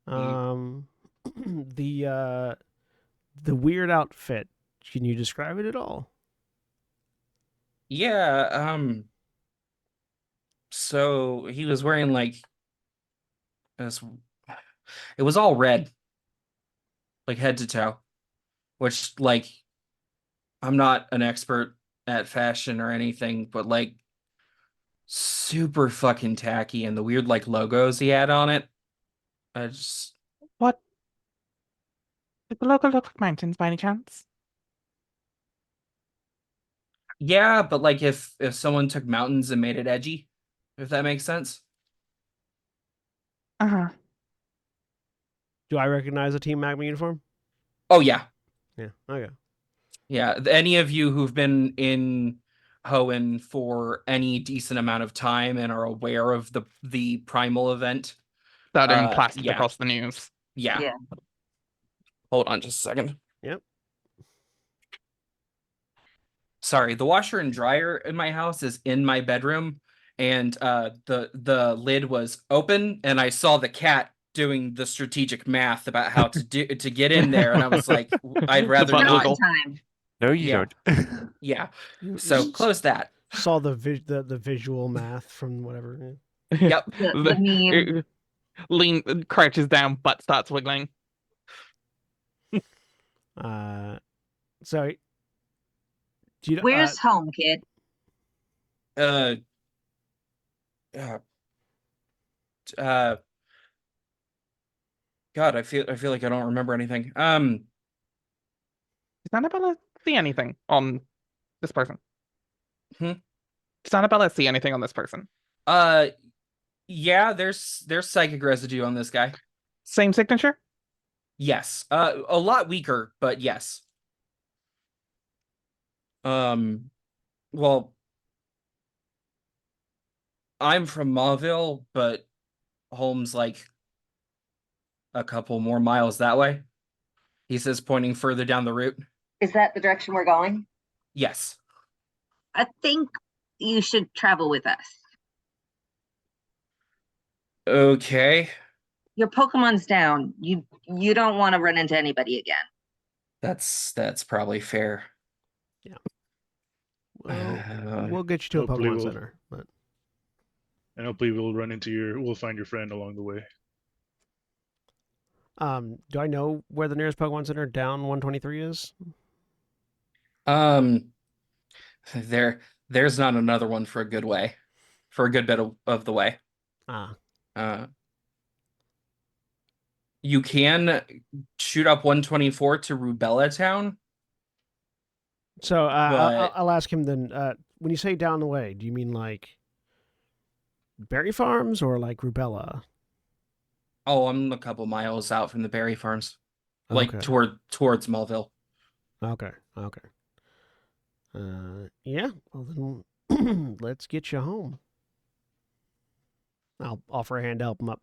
The weird outfit. Can you describe it at all?
Yeah, so he was wearing like this, it was all red, like head to toe, which like I'm not an expert at fashion or anything, but like super fucking tacky, and the weird like logos he had on it. I just
What? Did the logo look like mountains by any chance?
yeah, but like if someone took mountains and made it edgy, if that makes sense.
Uh-huh.
Do I recognize a Team Magma uniform?
Oh yeah.
Yeah. Okay.
Yeah, any of you who've been in Hoenn for any decent amount of time and are aware of the primal event.
That in plastered
yeah.
across the news.
Yeah.
Yeah.
Hold on just a second.
Yep.
Sorry, the washer and dryer in my house is in my bedroom, and the lid was open, and I saw the cat doing the strategic math about how to get in there, and I was like, I'd rather
butt
not.
wiggle.
Time.
No, you
Yeah.
don't.
Yeah.
You
So close that.
saw the visual math from whatever.
Yep.
The meme.
Lean crouches down, butt starts wiggling.
So do you
Where's home, kid?
Uh, uh, uh, God, I feel like I don't remember anything.
Does Annabella see anything on this person?
Hmm?
Does Annabella see anything on this person?
Yeah, there's psychic residue on this guy.
Same signature?
Yes. A lot weaker, but yes. Well, I'm from Mauville, but Holmes like A couple more miles that way, he says, pointing further down the route.
Is that the direction we're going?
Yes.
I think you should travel with us.
Okay.
Your Pokemon's down. You don't want to run into anybody again.
That's probably fair.
Well, we'll get you to a
hopefully
Pokemon
we'll-
Center, but
And hopefully we'll find your friend along the way.
do I know where the nearest Pokemon Center down 123 is?
There's not another one for a good bit of the way.
Ah,
You can shoot up 124 to Rubella Town.
so
But-
I'll ask him then. When you say down the way, do you mean like Berry Farms or like Rubella?
Oh, I'm a couple miles out from the berry farms, like
Okay.
towards Smallville.
Okay. Yeah. Well, then let's get you home. I'll offer a hand to help him up.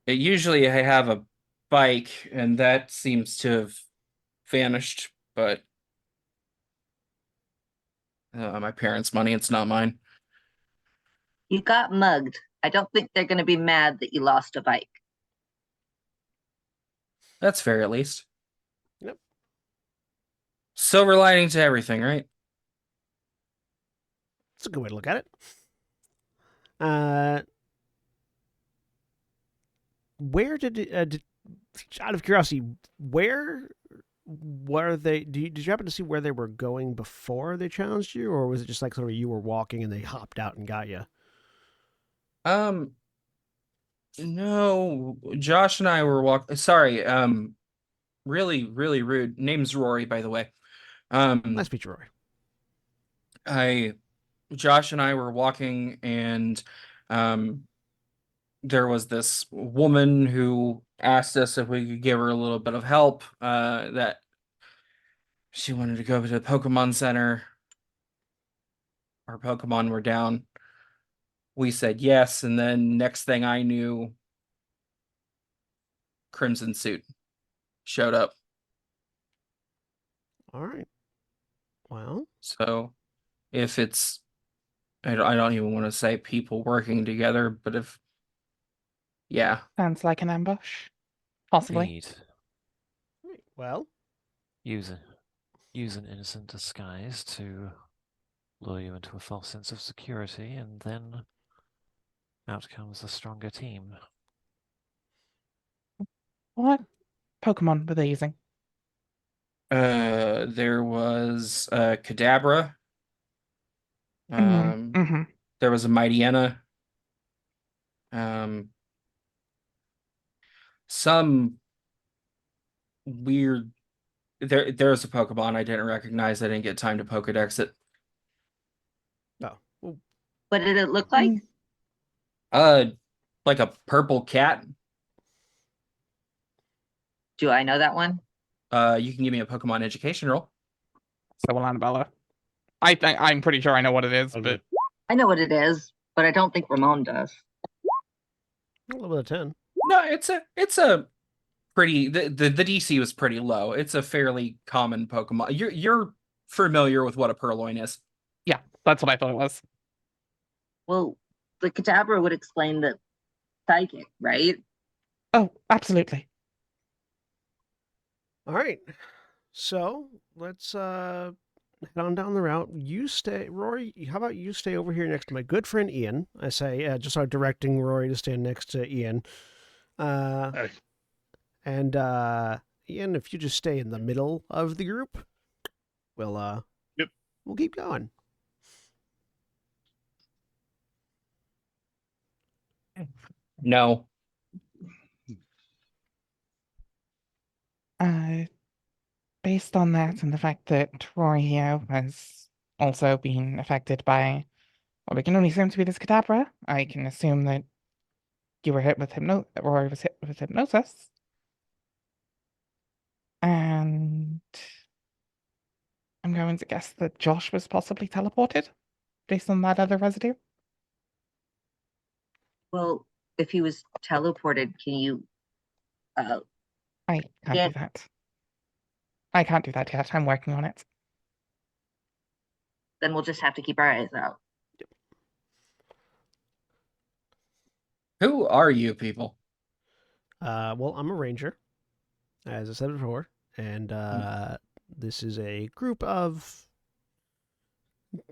Usually I have a bike, and that seems to have vanished, but my parents' money, it's not mine.
You got mugged. I don't think they're going to be mad that you lost a bike.
That's fair, at least.
Yep.
Silver lining to everything, right?
That's a good way to look at it. Where did out of curiosity, where were they? Did you happen to see where they were going before they challenged you, or was it just like sort of you were walking and they hopped out and got you?
No, Josh and I were walking. Sorry, really, really rude. Name's Rory, by the way.
Nice to meet you, Rory.
Josh and I were walking, and there was this woman who asked us if we could give her a little bit of help. That she wanted to go to the Pokemon Center. Our Pokemon were down. We said yes, and then next thing I knew, Crimson Suit showed up.
All right. Well,
So if it's, I don't even want to say people working together, but yeah.
Sounds like an ambush. Possibly.
Indeed.
well,
Use an innocent disguise to lure you into a false sense of security, and then out comes a stronger team.
What Pokemon were they using?
There was Kadabra.
Mm-hmm.
There was a Mightyena. Some weird. There's a Pokemon I didn't recognize. I didn't get time to Pokedex it.
no. Well,
What did it look like?
Like a purple cat.
Do I know that one?
You can give me a Pokemon education roll.
So will Annabella. I'm pretty sure I know what it is,
Okay.
but
I know what it is, but I don't think Ramon does.
a little bit of 10.
No, it's a pretty the DC was pretty low. It's a fairly common Pokemon. You're familiar with what a Purloin is.
yeah, that's what I thought it was.
Well, the Kadabra would explain the psychic, right?
Oh, absolutely.
All right. So let's head on down the route. You stay, Rory. How about you stay over here next to my good friend Ian? I say, just start directing Rory to stand next to Ian.
Aye.
And Ian, if you just stay in the middle of the group, we'll
Yep.
we'll keep going.
No.
Based on that and the fact that Rory here has also been affected by what we can only assume to be this Kadabra, I can assume that you were hit with Rory was hit with hypnosis. And I'm going to guess that Josh was possibly teleported based on that other residue.
Well, if he was teleported, can you?
I can't
Yeah.
do that. I can't do that yet. I'm working on it.
Then we'll just have to keep our eyes out.
Who are you people?
Well, I'm a ranger, as I said before, and this is a group of.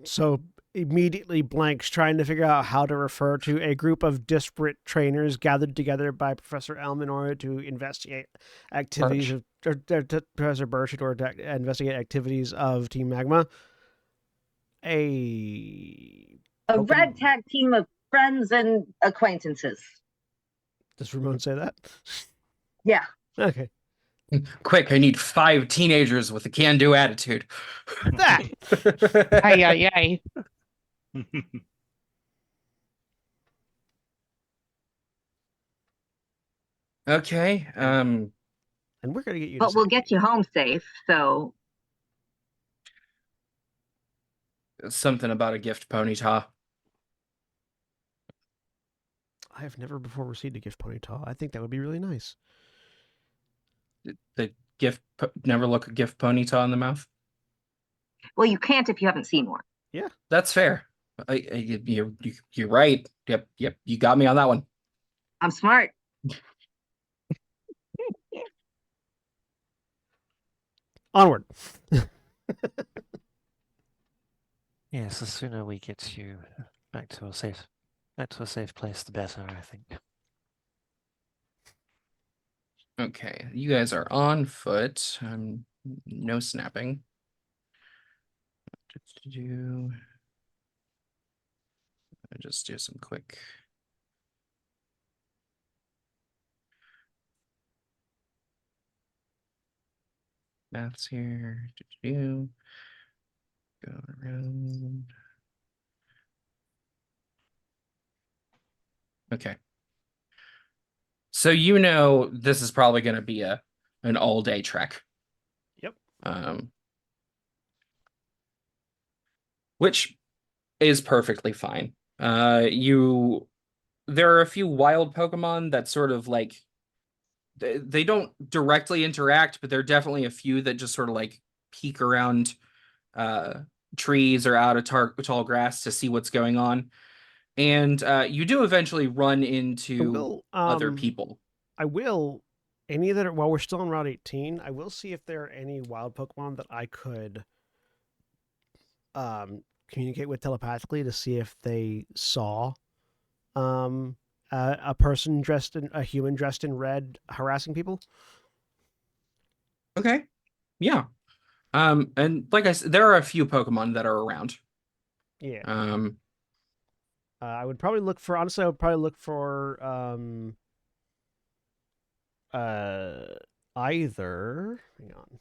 So immediately blanks trying to figure out how to refer to a group of disparate trainers gathered together by Professor Elm in order to investigate activities Professor Birch in order to investigate activities of Team Magma.
A ragtag team of friends and acquaintances.
Does Ramon say that?
Yeah.
Okay.
Quick, I need 5 teenagers with a can-do attitude.
That.
Ay, ay, ay.
Okay.
And we're gonna get you.
But we'll get you home safe. So
Something about a gift ponyta.
I have never before received a gift ponyta. I think that would be really nice.
The gift never look a gift ponyta in the mouth.
well, you can't if you haven't seen one.
That's fair. You're right. Yep. You got me on that one.
I'm smart.
Onward.
Yes, the sooner we get you back to a safe place, the better, I think.
Okay, you guys are on foot. No snapping. Just do some quick. Maths here. Go around. Okay. So you know this is probably going to be an all-day trek.
Yep.
Which is perfectly fine. There are a few wild Pokemon that sort of like they don't directly interact, but there are definitely a few that just sort of like peek around trees or out of tall grass to see what's going on. And you do eventually run into other people.
I will. Any that are, while we're still on Route 18, I will see if there are any wild Pokemon that I could communicate with telepathically to see if they saw a person a human dressed in red harassing people.
Okay. Yeah. And like I said, there are a few Pokemon that are around.
Yeah. I would probably look for, honestly, I would probably look for either, hang on.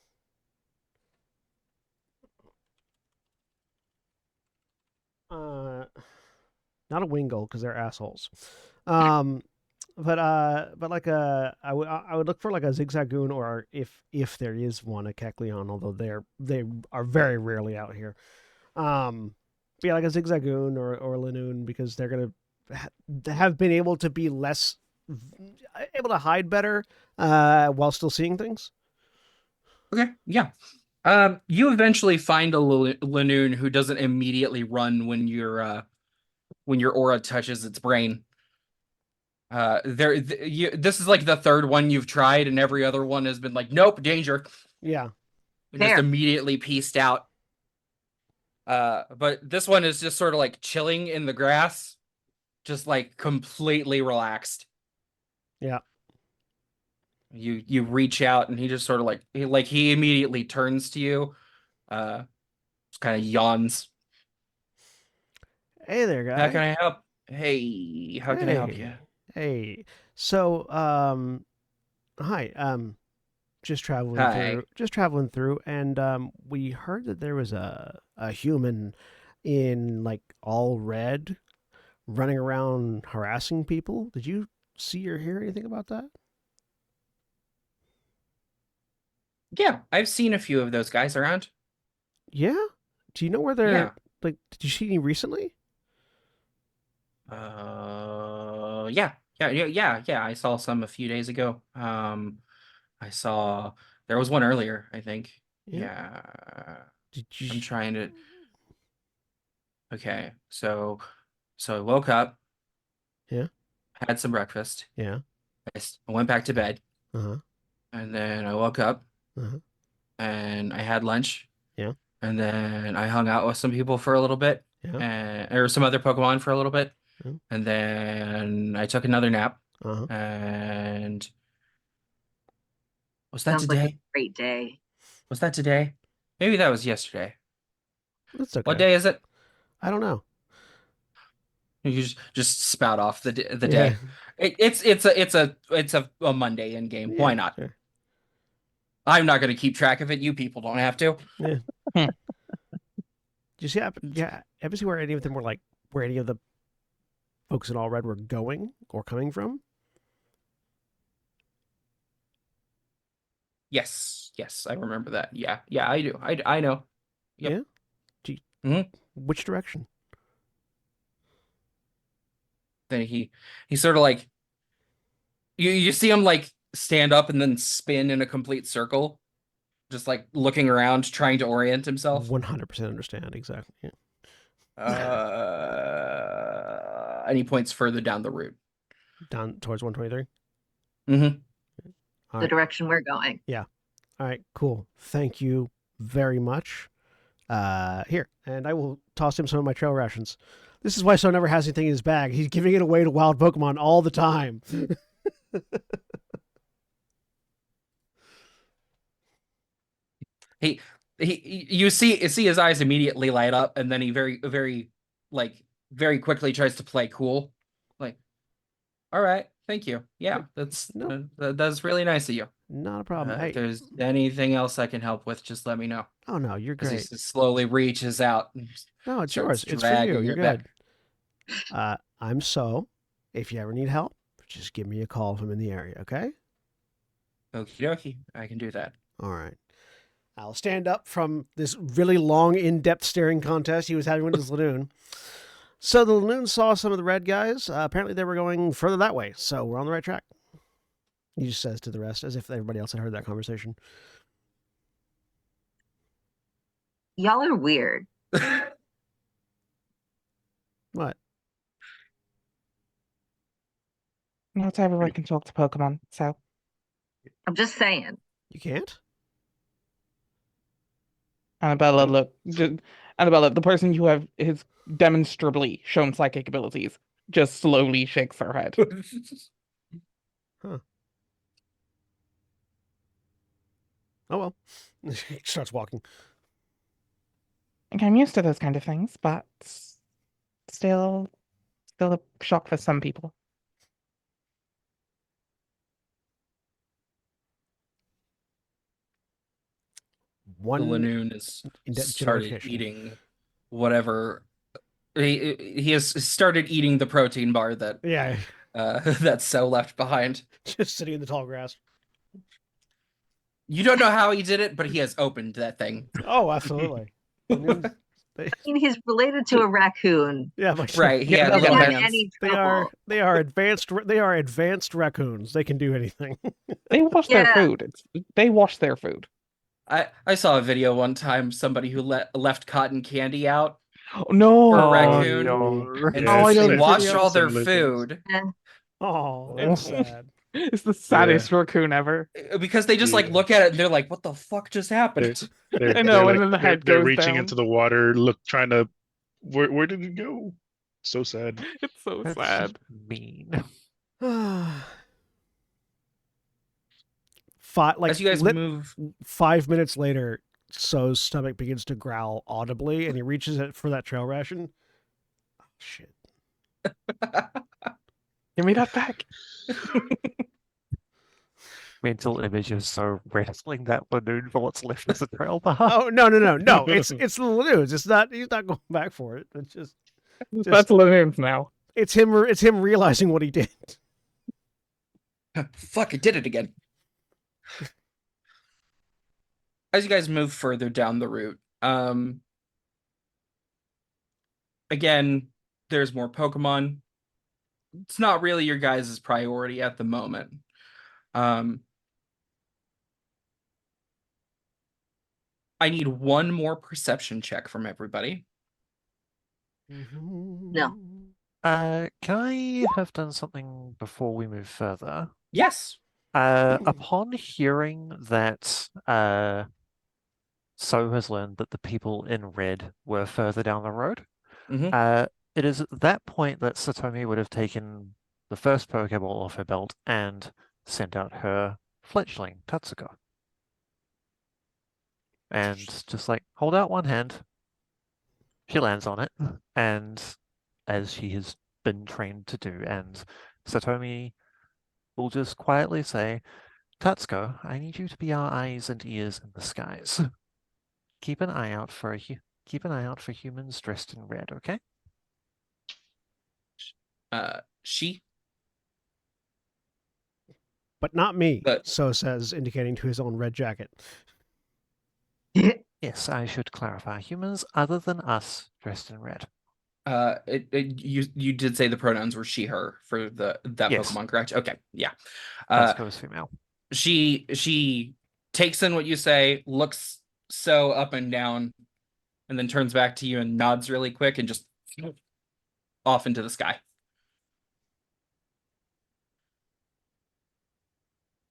Not a Wingull because they're assholes. But like I would look for like a Zigzagoon, or if there is one, a Kecleon, although they are very rarely out here. But yeah, like a Zigzagoon or Linoon, because they're gonna have been able to be less able to hide better while still seeing things.
Okay, yeah. You eventually find a Linoon who doesn't immediately run when your aura touches its brain. This is like the third one you've tried, and every other one has been like, nope, danger.
Yeah.
Just immediately pieced out. But this one is just sort of like chilling in the grass, just like completely relaxed.
Yeah.
You reach out, and he just sort of he immediately turns to you, just kind of yawns.
Hey there, guy.
How can I help? Hey, how can I help you?
Hey. So, hi. Just traveling through, and we heard that there was a human in like all red running around harassing people. Did you see or hear anything about that?
Yeah, I've seen a few of those guys around.
Yeah? Do you know where they're
Yeah.
like, did you see any recently?
Yeah. Yeah. I saw some a few days ago. I saw there was one earlier, I think.
Yeah.
Yeah.
Did you?
I'm trying to. Okay, so I woke up,
Yeah.
had some breakfast.
Yeah.
I went back to bed,
Uh-huh.
and then I woke up
Uh-huh.
and I had lunch,
Yeah.
and then I hung out with some people for a little bit,
Yeah.
and or some other Pokemon for a little bit,
Yeah.
and then I took another nap.
Uh-huh.
And was that
Sounds like a
today?
great day.
Was that today? Maybe that was yesterday.
That's okay.
What day is it?
I don't know.
You just spout off the
Yeah.
day. It's a Monday in game. Why
Yeah.
not?
Sure.
I'm not going to keep track of it. You people don't have to.
Yeah. Did you see? Yeah. Ever see where any of them were like where any of the folks in All Red were going or coming from?
Yes, I remember that. Yeah, I do. I know. Yep.
Yeah.
Mhm.
Which direction?
Then he sort of like you see him like stand up and then spin in a complete circle, just like looking around, trying to orient himself.
100% understand exactly. Yeah.
And he points further down the route.
Down towards 123.
Mm-hmm.
All
The
right.
direction we're going.
All right. Cool. Thank you very much. Here, and I will toss him some of my trail rations. This is why So never has anything in his bag. He's giving it away to wild Pokemon all the time.
He you see his eyes immediately light up, and then he very quickly tries to play cool. Like, all right, thank you. Yeah, that's
No.
that's really nice of you.
Not a problem.
If
Hey.
there's anything else I can help with, just let me know.
Oh no, you're
As he
great.
slowly reaches out and
No, it's
starts
yours. It's for you.
dragging
You're
it back.
good. I'm So. If you ever need help, just give me a call if I'm in the area, okay?
Okie dokie, I can do that.
All right. I'll stand up from this really long, in-depth staring contest he was having with his Lanoon. So the Lanoon saw some of the red guys. Apparently they were going further that way, so we're on the right track. He just says to the rest, as if everybody else had heard that conversation.
Y'all are weird.
What?
Not everyone can talk to Pokemon, so
I'm just saying.
You can't?
Annabella, look, Annabella, the person who has demonstrably shown psychic abilities, just slowly shakes her head.
Huh. Oh well. He starts walking.
Like, I'm used to those kind of things, but still a shock for some people.
The
One
Lanoon has
in-depth
started
generation.
eating whatever he has started eating the protein bar that
Yeah,
that So left behind.
just sitting in the tall grass.
You don't know how he did it, but he has opened that thing.
Oh, absolutely. Lanoons,
I mean, he's related to a raccoon.
yeah, my
Right, he
Yeah,
had
that's
Doesn't
little
what
have
hands.
any
They
trouble.
are advanced raccoons. They can do anything.
They wash their
Yeah.
food. They wash their food.
I saw a video one time, somebody who left cotton candy out
Oh, no.
for a
Oh,
raccoon,
no.
and
Oh, I
since
know
they
this
washed
video.
all their
Similar things.
food,
Oh, that's sad.
It's the saddest raccoon ever.
because they just like
Yeah.
look at it and they're like, "What the fuck just happened?"
I know, and then the head
they're
goes
reaching
down.
into the water, trying to. Where did it go? So sad.
It's so
That's
sad.
mean.
As you guys move,
5 minutes later, So's stomach begins to growl audibly, and he reaches it for that trail ration. Oh, shit.
Give me that back.
Mental image of so wrestling that balloon for what's left of the trail bar.
Oh no! It's the news. It's not. He's not going back for it. It's just
That's Lanoons now.
it's him. It's him realizing what he did.
fuck, I did it again. As you guys move further down the route, again, there's more Pokemon. it's not really your guys' priority at the moment. I need one more perception check from everybody.
No.
Can I have done something before we move further?
Yes.
Upon hearing that So has learned that the people in red were further down the road,
Mhm.
it is at that point that Satomi would have taken the first Pokeball off her belt and sent out her fledgling, Tatsuko. And just like, hold out one hand. She lands on it, and as she has been trained to do, and Satomi will just quietly say, Tatsuko, I need you to be our eyes and ears in the skies. Keep an eye out for humans dressed in red, okay?
She.
But not me,
But
So says, indicating to his own red jacket.
Yes, I should clarify. Humans other than us dressed in red.
You did say the pronouns were she, her for that
Yes.
Pokemon, correct? Okay, yeah.
Tatsuko is female.
She takes in what you say, looks so up and down, and then turns back to you and nods really quick and just off into the sky.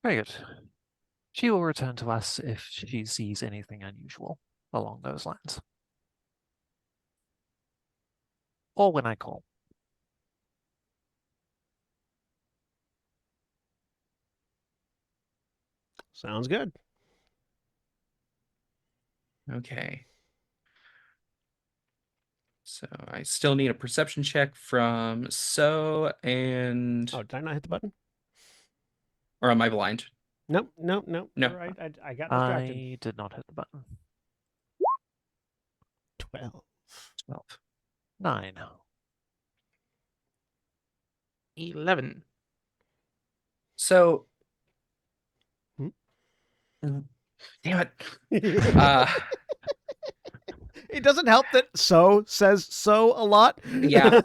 Very good. She will return to us if she sees anything unusual along those lines. Or when I call.
Sounds good.
Okay. So I still need a perception check from So and
Oh, did I not hit the button?
or am I blind?
Nope.
No.
You're right. I got distracted.
I did not hit the button.
12.
12.
9.
11.
So
Hmm?
damn it.
It doesn't help that So says so a lot.
Yeah.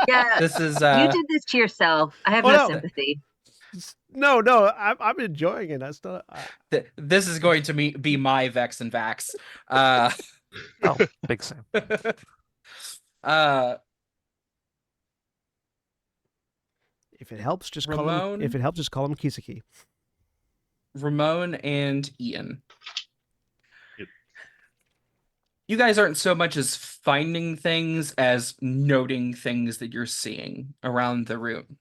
Yeah,
This is
you did this to yourself. I have
Oh,
no
no.
sympathy.
No, I'm enjoying it. That's not.
this is going to be my Vex and Vax.
Oh, big Sam.
If it helps, just
Ramon?
call him. If it helps, just call him Kisaki.
Ramon and Ian.
Yep.
You guys aren't so much as finding things as noting things that you're seeing around the room.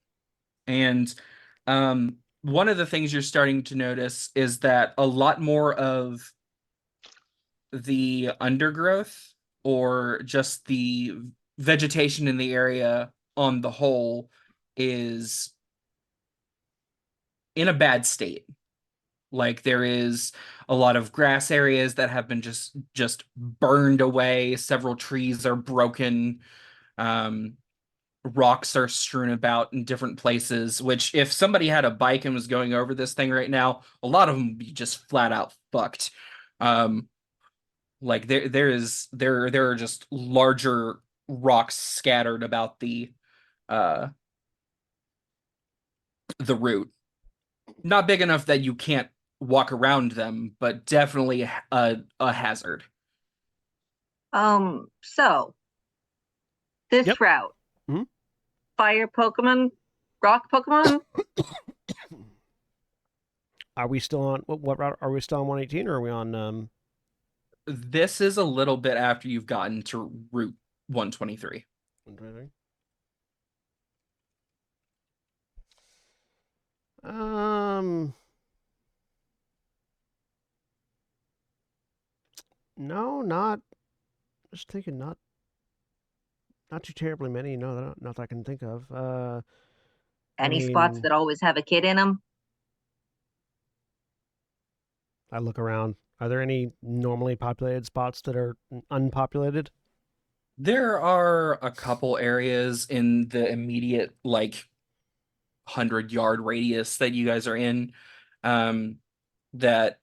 And one of the things you're starting to notice is that a lot more of the undergrowth or just the vegetation in the area on the whole is in a bad state. Like there is a lot of grass areas that have been just burned away. Several trees are broken. Rocks are strewn about in different places, which if somebody had a bike and was going over this thing right now, a lot of them would be just flat out fucked. Like there are just larger rocks scattered about the route. Not big enough that you can't walk around them, but definitely a hazard.
So this
Yep.
route,
Mhm.
fire Pokemon, rock Pokemon.
Are we still on what route? Are we still on 118 or are we on?
This is a little bit after you've gotten to Route 123.
123? No, not. Just thinking, not too terribly many. No, not that I can think of.
Any spots
mean-
that always have a kid in them?
I look around. Are there any normally populated spots that are unpopulated?
There are a couple areas in the immediate 100-yard radius that you guys are in that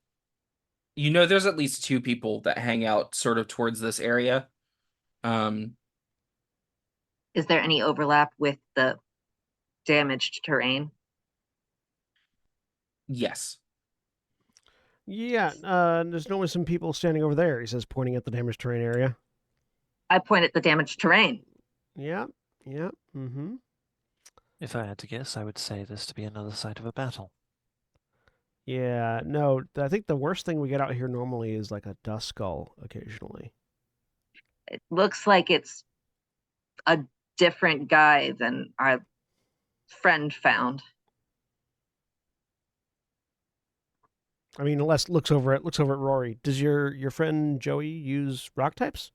there's at least two people that hang out sort of towards this area.
Is there any overlap with the damaged terrain?
Yes.
Yeah, there's normally some people standing over there, he says, pointing at the damaged terrain area.
I point at the damaged terrain.
Yeah, yeah, mm-hmm.
If I had to guess, I would say this to be another site of a battle.
Yeah, no, I think the worst thing we get out here normally is like a dust skull occasionally.
It looks like it's a different guy than our friend found.
I mean, unless looks over at Rory. Does your friend Joey use rock types?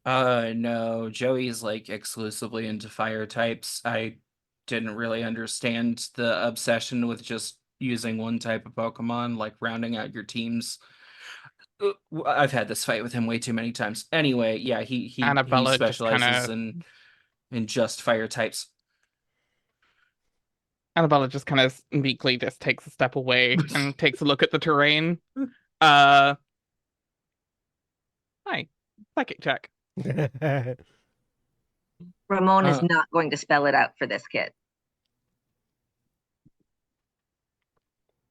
No, Joey's like exclusively into fire types. I didn't really understand the obsession with just using one type of Pokemon, like rounding out your teams. I've had this fight with him way too many times. Anyway, yeah, he
Annabella just
specializes
kinda
in just fire types.
Annabella just kind of meekly just takes a step away and takes a look at the terrain. Hi, psychic check.
Ramon is
Uh,
not going to spell it out for this kid.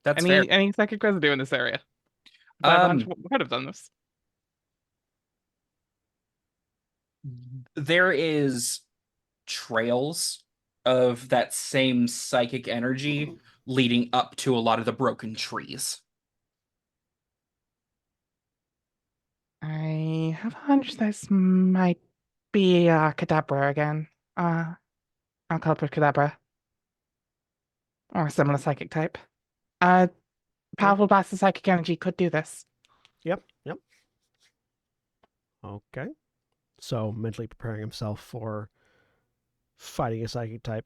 That's fair.
Any psychic residue in this area? I have a hunch would have done this.
There is trails of that same psychic energy leading up to a lot of the broken trees.
I have a hunch this might be Kadabra again. I'll call it Kadabra. Or a similar psychic type. Powerful blast of psychic energy could do this.
Yep. Okay. So mentally preparing himself for fighting a psychic type.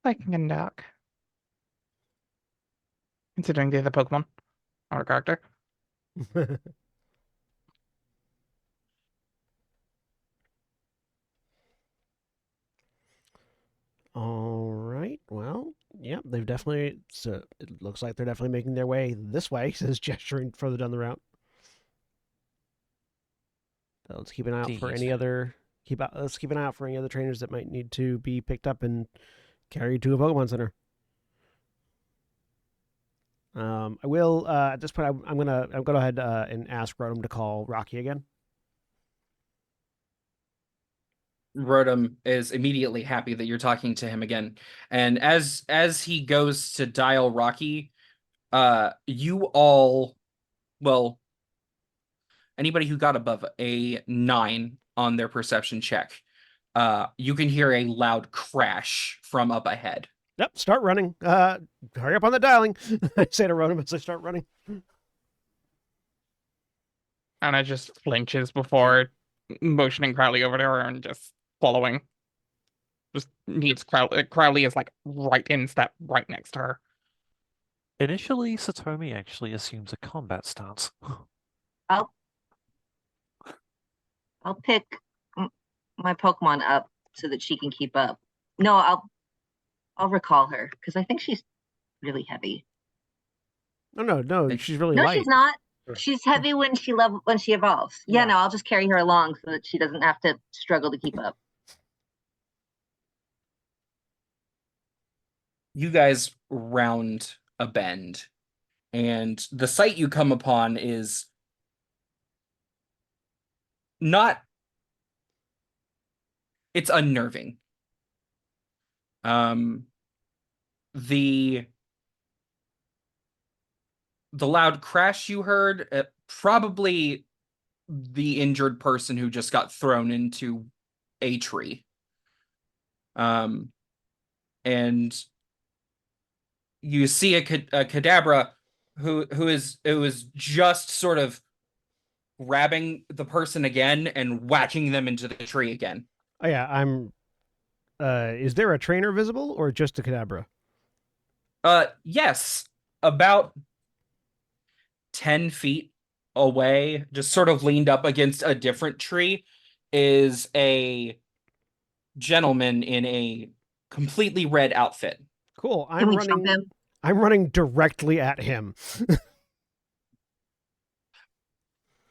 Psychic and dark. Considering the other Pokemon. Or character.
All right. Well, yeah, they've definitely. So it looks like they're definitely making their way this way. Says gesturing further down the route. So let's keep an eye out for any other. Let's keep an eye out for any other trainers that might need to be picked up and carried to a Pokemon Center. I will at this point. I'm gonna go ahead and ask Rotom to call Rocky again.
Rotom is immediately happy that you're talking to him again. And as he goes to dial Rocky, you all, well, anybody who got above a 9 on their perception check, you can hear a loud crash from up ahead.
Yep, start running. Hurry up on the dialing. I say to Rotom as I start running.
And I just flinches before motioning Crowley over to her and just following. Just needs Crowley. Crowley is like right in step, right next to her.
Initially, Satomi actually assumes a combat stance.
I'll pick my Pokemon up so that she can keep up. No, I'll recall her because I think she's really heavy.
No, she's really
No,
light.
she's not. She's heavy when she evolves. Yeah, no, I'll just carry her along so that she doesn't have to struggle to keep up.
You guys round a bend, and the sight you come upon is not. It's unnerving. The loud crash you heard, probably the injured person who just got thrown into a tree. And you see a Kadabra who was just sort of grabbing the person again and whacking them into the tree again.
Oh yeah, I'm. Is there a trainer visible or just a Kadabra?
Yes, about 10 feet away, just sort of leaned up against a different tree, is a gentleman in a completely red outfit.
Cool.
Can we jump him?
I'm running directly at him.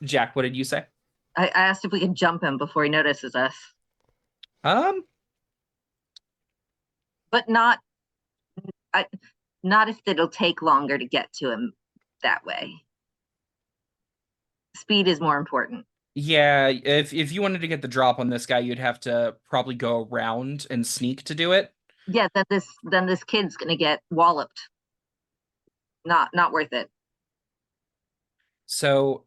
Jack, what did you say?
I asked if we could jump him before he notices us. But not if it'll take longer to get to him that way. Speed is more important.
Yeah, if you wanted to get the drop on this guy, you'd have to probably go around and sneak to do it.
Yeah, then this kid's gonna get walloped. Not worth it.
So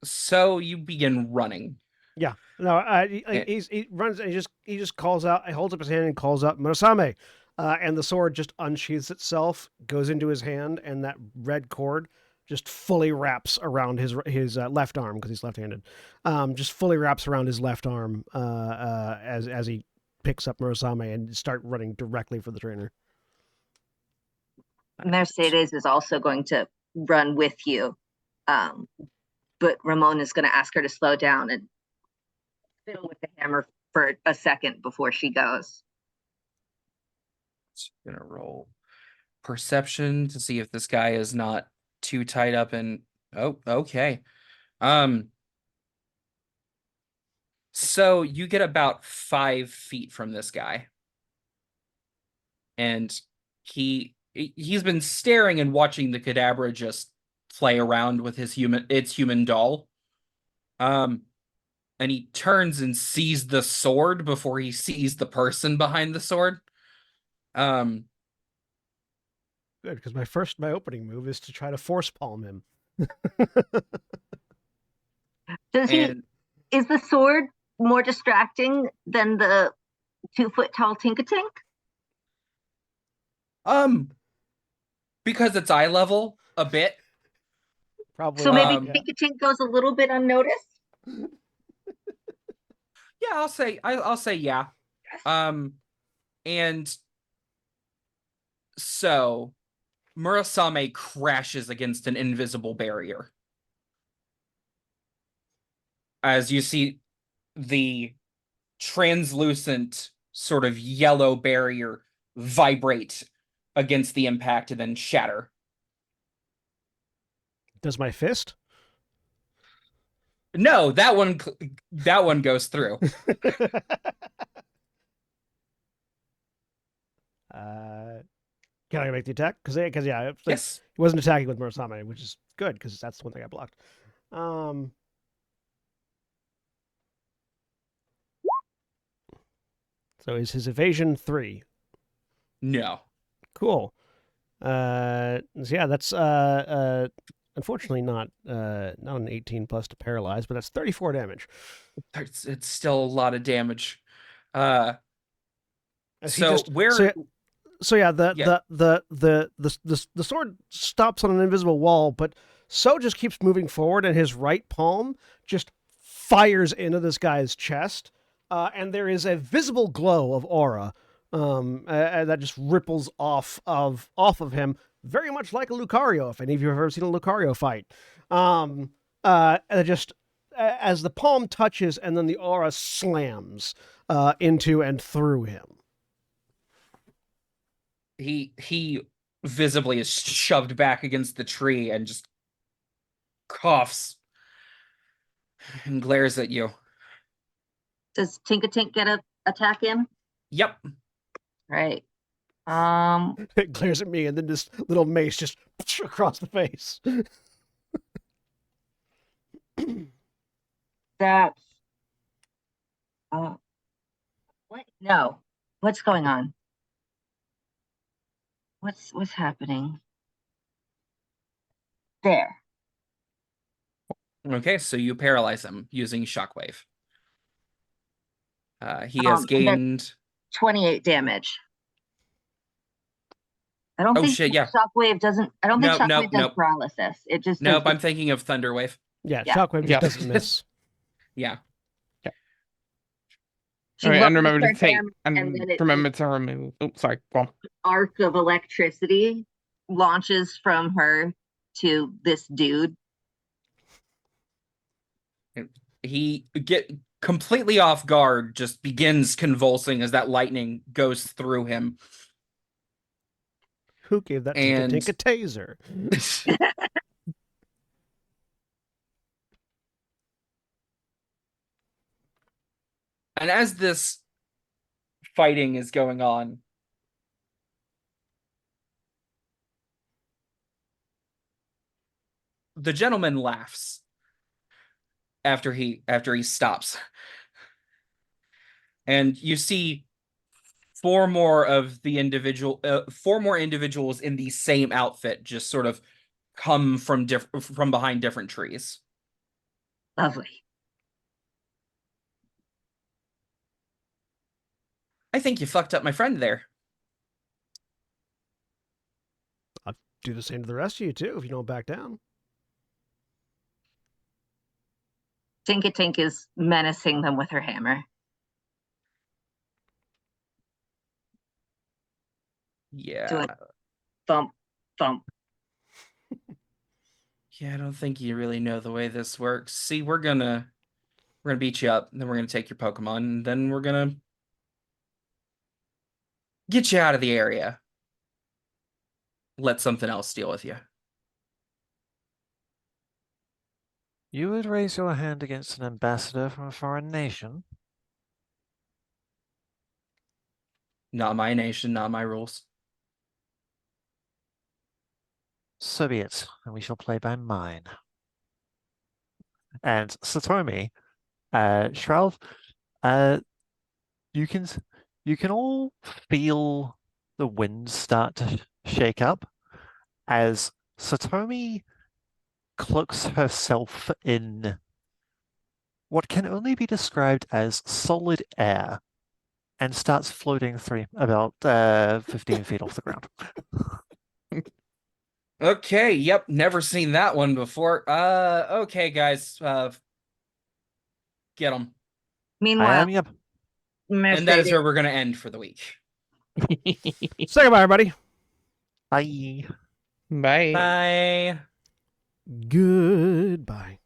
you begin running.
Yeah. No,
Eh.
he runs and he just calls out. He holds up his hand and calls out Murasame, and the sword just unsheathes itself, goes into his hand, and that red cord just fully wraps around his left arm because he's left-handed. Just fully wraps around his left arm as he picks up Murasame and start running directly for the trainer.
Mercedes is also going to run with you, but Ramon is going to ask her to slow down and fiddle with the hammer for a second before she goes.
Gonna roll perception to see if this guy is not too tied up in. Oh, okay. So you get about 5 feet from this guy, and he's been staring and watching the cadabra just play around with its human doll. And he turns and sees the sword before he sees the person behind the sword.
Good, because my opening move is to try to force palm him.
Is the sword more distracting than the 2-foot tall Tinkatink?
Because it's eye level a bit.
Probably.
So maybe Tinkatink goes a little bit unnoticed.
Yeah, I'll say yeah. And so Murasame crashes against an invisible barrier. As you see the translucent sort of yellow barrier vibrate against the impact and then shatter.
Does my fist?
No, that one goes through.
Can I make the attack? Because yeah,
Yes.
he wasn't attacking with Murasame, which is good because that's the one thing I blocked. So is his evasion 3?
No.
Cool. So yeah, that's unfortunately not an 18 plus to paralyze, but that's 34 damage.
It's still a lot of damage.
So yeah, the sword stops on an invisible wall, but So just keeps moving forward, and his right palm just fires into this guy's chest, and there is a visible glow of aura that just ripples off of him, very much like a Lucario. If any of you have ever seen a Lucario fight, just as the palm touches, and then the aura slams into and through him.
He visibly is shoved back against the tree and just coughs and glares at you.
Does Tinkatink get a attack in?
Yep.
Right.
It glares at me, and then this little mace just across the face.
That's what? No. What's going on? What's happening? There.
Okay, so you paralyze him using shockwave. He has gained
28 damage. I don't think shockwave doesn't. I don't think shockwave does paralysis. It just
nope. I'm thinking of thunderwave.
Yeah, shockwave just doesn't miss.
Yeah.
All right, and remember to take and remember to remove. Oh, sorry. Go on.
Arc of electricity launches from her to this dude.
He get completely off guard, just begins convulsing as that lightning goes through him.
Who gave that Tinkatink a taser?
And as this fighting is going on, the gentleman laughs after he stops. And you see four more individuals in the same outfit just sort of come from behind different trees.
Lovely.
I think you fucked up my friend there.
I'll do the same to the rest of you too if you don't back down.
Tink is menacing them with her hammer.
Yeah.
Thump, thump.
Yeah, I don't think you really know the way this works. See, we're gonna beat you up, and then we're gonna take your Pokemon, and then we're gonna get you out of the area. Let something else deal with you.
You would raise your hand against an ambassador from a foreign nation?
Not my nation, not my rules.
So be it, and we shall play by mine. And Satomi, Shroud, you can all feel the wind start to shake up as Satomi cloaks herself in what can only be described as solid air and starts floating through about 15 feet off the ground.
Okay, yep, never seen that one before. Okay, guys, get them.
Meanwhile,
Yep.
And that is where we're gonna end for the week.
Say goodbye, everybody.
Bye.
Bye.
Bye.
Goodbye.